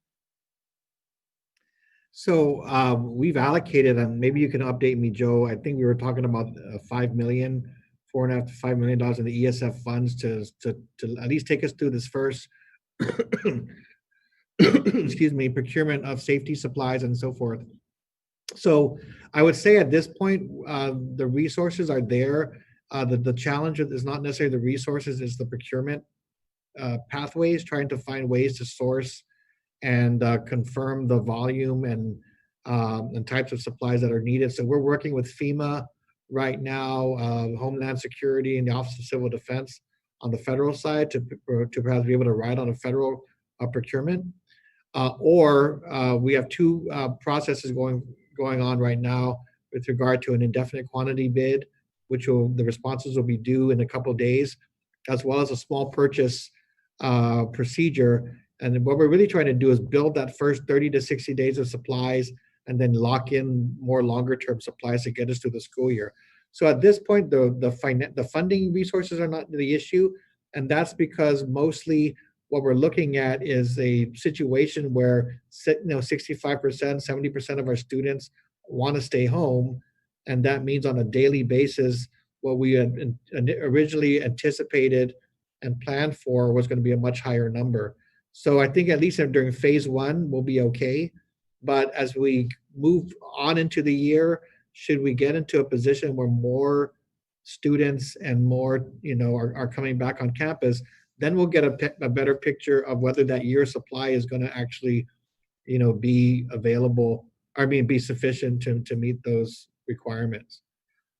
S3: So we've allocated, and maybe you can update me, Joe. I think we were talking about $4.5 to $5 million in the ESF funds to at least take us through this first, excuse me, procurement of safety supplies and so forth. So I would say at this point, the resources are there. The challenge is not necessarily the resources, it's the procurement pathways, trying to find ways to source and confirm the volume and types of supplies that are needed. So we're working with FEMA right now, Homeland Security, and the Office of Civil Defense on the federal side to perhaps be able to ride on a federal procurement. Or we have two processes going on right now with regard to an indefinite quantity bid, which the responses will be due in a couple of days, as well as a small purchase procedure. And what we're really trying to do is build that first 30 to 60 days of supplies and then lock in more longer term supplies to get us through the school year. So at this point, the funding resources are not the issue. And that's because mostly what we're looking at is a situation where 65%, 70% of our students want to stay home. And that means on a daily basis, what we had originally anticipated and planned for was going to be a much higher number. So I think at least during phase one, we'll be okay. But as we move on into the year, should we get into a position where more students and more, are coming back on campus, then we'll get a better picture of whether that year's supply is going to actually, be available, be sufficient to meet those requirements.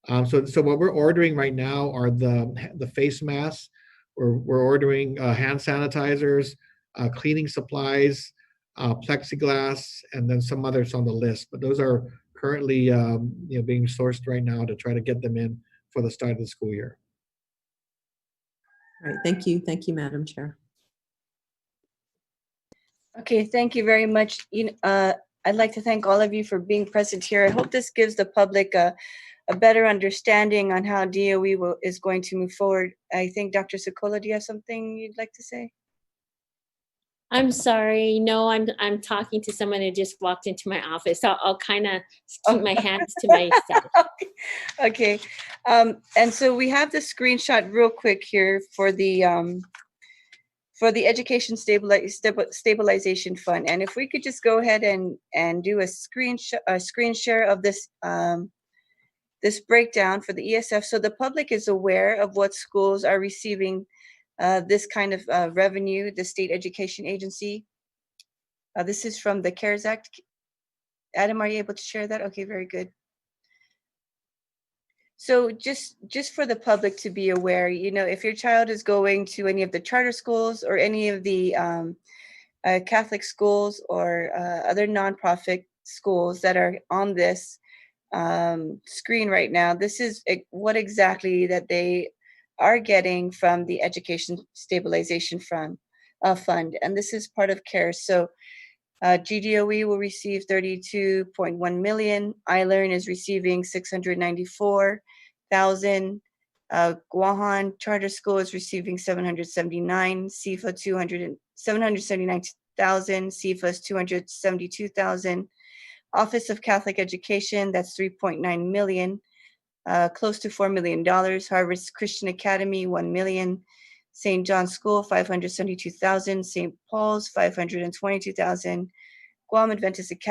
S3: So what we're ordering right now are the face masks. We're ordering hand sanitizers, cleaning supplies, plexiglass, and then some others on the list. But those are currently being sourced right now to try to get them in for the start of the school year.
S8: All right, thank you. Thank you, Madam Chair.
S2: Okay, thank you very much. I'd like to thank all of you for being present here. I hope this gives the public a better understanding on how DOE is going to move forward. I think Dr. Sokola, do you have something you'd like to say?
S11: I'm sorry. No, I'm talking to someone who just walked into my office. So I'll kind of keep my hands to myself.
S2: Okay. And so we have the screenshot real quick here for the Education Stabilization Fund. And if we could just go ahead and do a screen share of this this breakdown for the ESF, so the public is aware of what schools are receiving this kind of revenue, the state education agency. This is from the CARES Act. Adam, are you able to share that? Okay, very good. So just for the public to be aware, if your child is going to any of the charter schools or any of the Catholic schools or other nonprofit schools that are on this, screen right now, this is what exactly that they are getting from the Education Stabilization Fund, and this is part of CARE. So GDOE will receive 32.1 million. iLearn is receiving 694,000. Guahan Charter School is receiving 779. CFA 779,000. CFA is 272,000. Office of Catholic Education, that's 3.9 million. Close to $4 million. Harvard Christian Academy, 1 million. St. John's School, 572,000. St. Paul's, 522,000. Guam Adventist Academy,